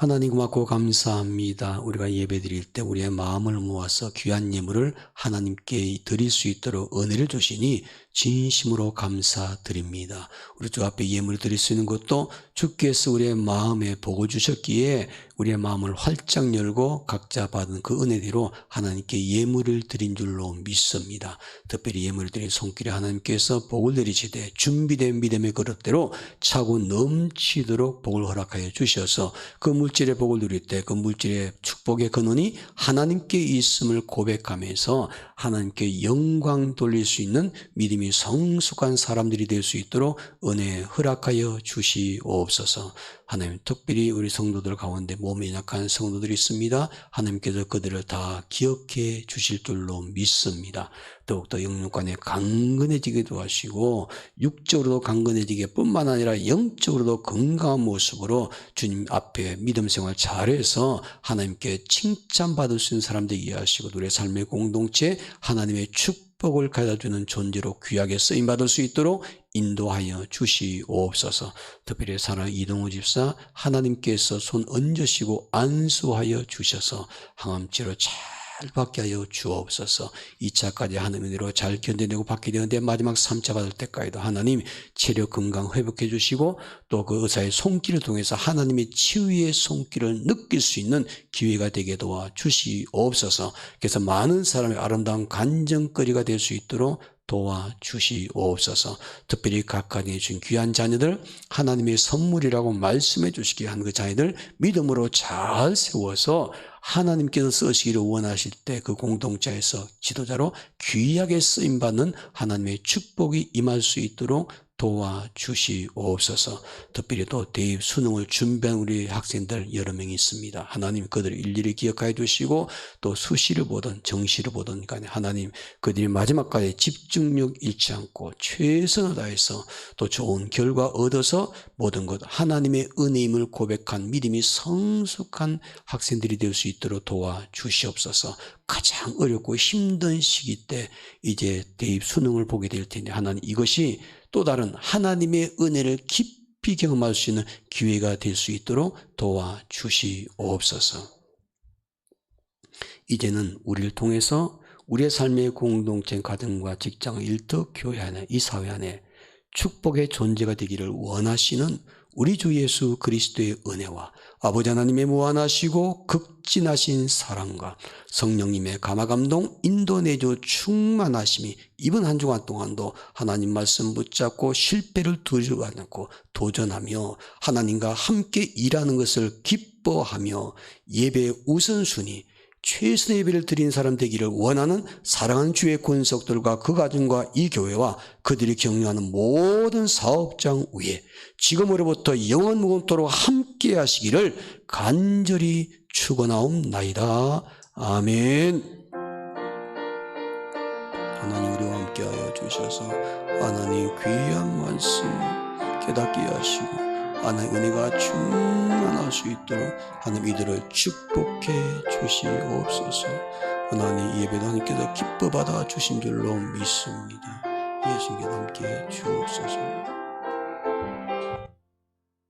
하나님 고맙고 감사합니다. 우리가 예배드릴 때 우리의 마음을 모아서 귀한 예물을 하나님께 드릴 수 있도록 은혜를 주시니 진심으로 감사드립니다. 우리 주 앞에 예물을 드릴 수 있는 것도 주께서 우리의 마음에 복을 주셨기에 우리의 마음을 활짝 열고 각자 받은 그 은혜대로 하나님께 예물을 드린 줄로 믿습니다. 특별히 예물을 드린 손길에 하나님께서 복을 내리시되 준비된 믿음의 그릇대로 차고 넘치도록 복을 허락하여 주셔서 그 물질의 복을 누릴 때 그 물질의 축복의 근원이 하나님께 있음을 고백하면서 하나님께 영광 돌릴 수 있는 믿음이 성숙한 사람들이 될 수 있도록 은혜 허락하여 주시옵소서. 하나님, 특별히 우리 성도들 가운데 몸이 약한 성도들이 있습니다. 하나님께서 그들을 다 기억해 주실 줄로 믿습니다. 더욱더 영육간에 강건해지기도 하시고 육적으로도 강건해지게 뿐만 아니라 영적으로도 건강한 모습으로 주님 앞에 믿음 생활 잘해서 하나님께 칭찬받을 수 있는 사람들 이해하시고 우리의 삶의 공동체 하나님의 축복을 가져주는 존재로 귀하게 쓰임받을 수 있도록 인도하여 주시옵소서. 특별히 사랑하는 이동호 집사 하나님께서 손 얹으시고 안수하여 주셔서 항암치료 잘 받게 하여 주옵소서. 2차까지 하나님의 은혜로 잘 견뎌내고 받게 되는데 마지막 3차 받을 때까지도 하나님 체력 건강 회복해 주시고 또 그 의사의 손길을 통해서 하나님의 치유의 손길을 느낄 수 있는 기회가 되게 도와 주시옵소서. 그래서 많은 사람의 아름다운 간증거리가 될 수 있도록 도와주시옵소서. 특별히 각각의 주신 귀한 자녀들 하나님의 선물이라고 말씀해 주시기에 한 그 자녀들 믿음으로 잘 세워서 하나님께서 쓰시기를 원하실 때 그 공동체에서 지도자로 귀하게 쓰임받는 하나님의 축복이 임할 수 있도록 도와주시옵소서. 특별히 또 대입 수능을 준비한 우리 학생들 여러 명이 있습니다. 하나님 그들을 일일이 기억하여 주시고 또 수시를 보든 정시를 보든 간에 하나님 그들이 마지막까지 집중력 잃지 않고 최선을 다해서 또 좋은 결과 얻어서 모든 것 하나님의 은혜임을 고백한 믿음이 성숙한 학생들이 될 수 있도록 도와주시옵소서. 가장 어렵고 힘든 시기 때 이제 대입 수능을 보게 될 텐데 하나님 이것이 또 다른 하나님의 은혜를 깊이 경험할 수 있는 기회가 될 수 있도록 도와주시옵소서. 이제는 우리를 통해서 우리의 삶의 공동체, 가정과 직장, 일터, 교회 안에 이 사회 안에 축복의 존재가 되기를 원하시는 우리 주 예수 그리스도의 은혜와 아버지 하나님의 무한하시고 극진하신 사랑과 성령님의 감화감동 인도내줘 충만하심이 이번 한 주간 동안도 하나님 말씀 붙잡고 실패를 두려워 않고 도전하며 하나님과 함께 일하는 것을 기뻐하며 예배의 우선순위 최선의 예배를 드린 사람 되기를 원하는 사랑하는 주의 권속들과 그 가정과 이 교회와 그들이 격려하는 모든 사업장 위에 지금으로부터 영원 무궁토록 함께 하시기를 간절히 축원하옵나이다. 아멘. 하나님 우리와 함께하여 주셔서 하나님 귀한 말씀 깨닫게 하시고 하나님 은혜가 충만할 수 있도록 하나님 이들을 축복해 주시옵소서. 하나님 예배도 하나님께서 기뻐 받아 주신 줄로 믿습니다. 예수님께 함께 주옵소서.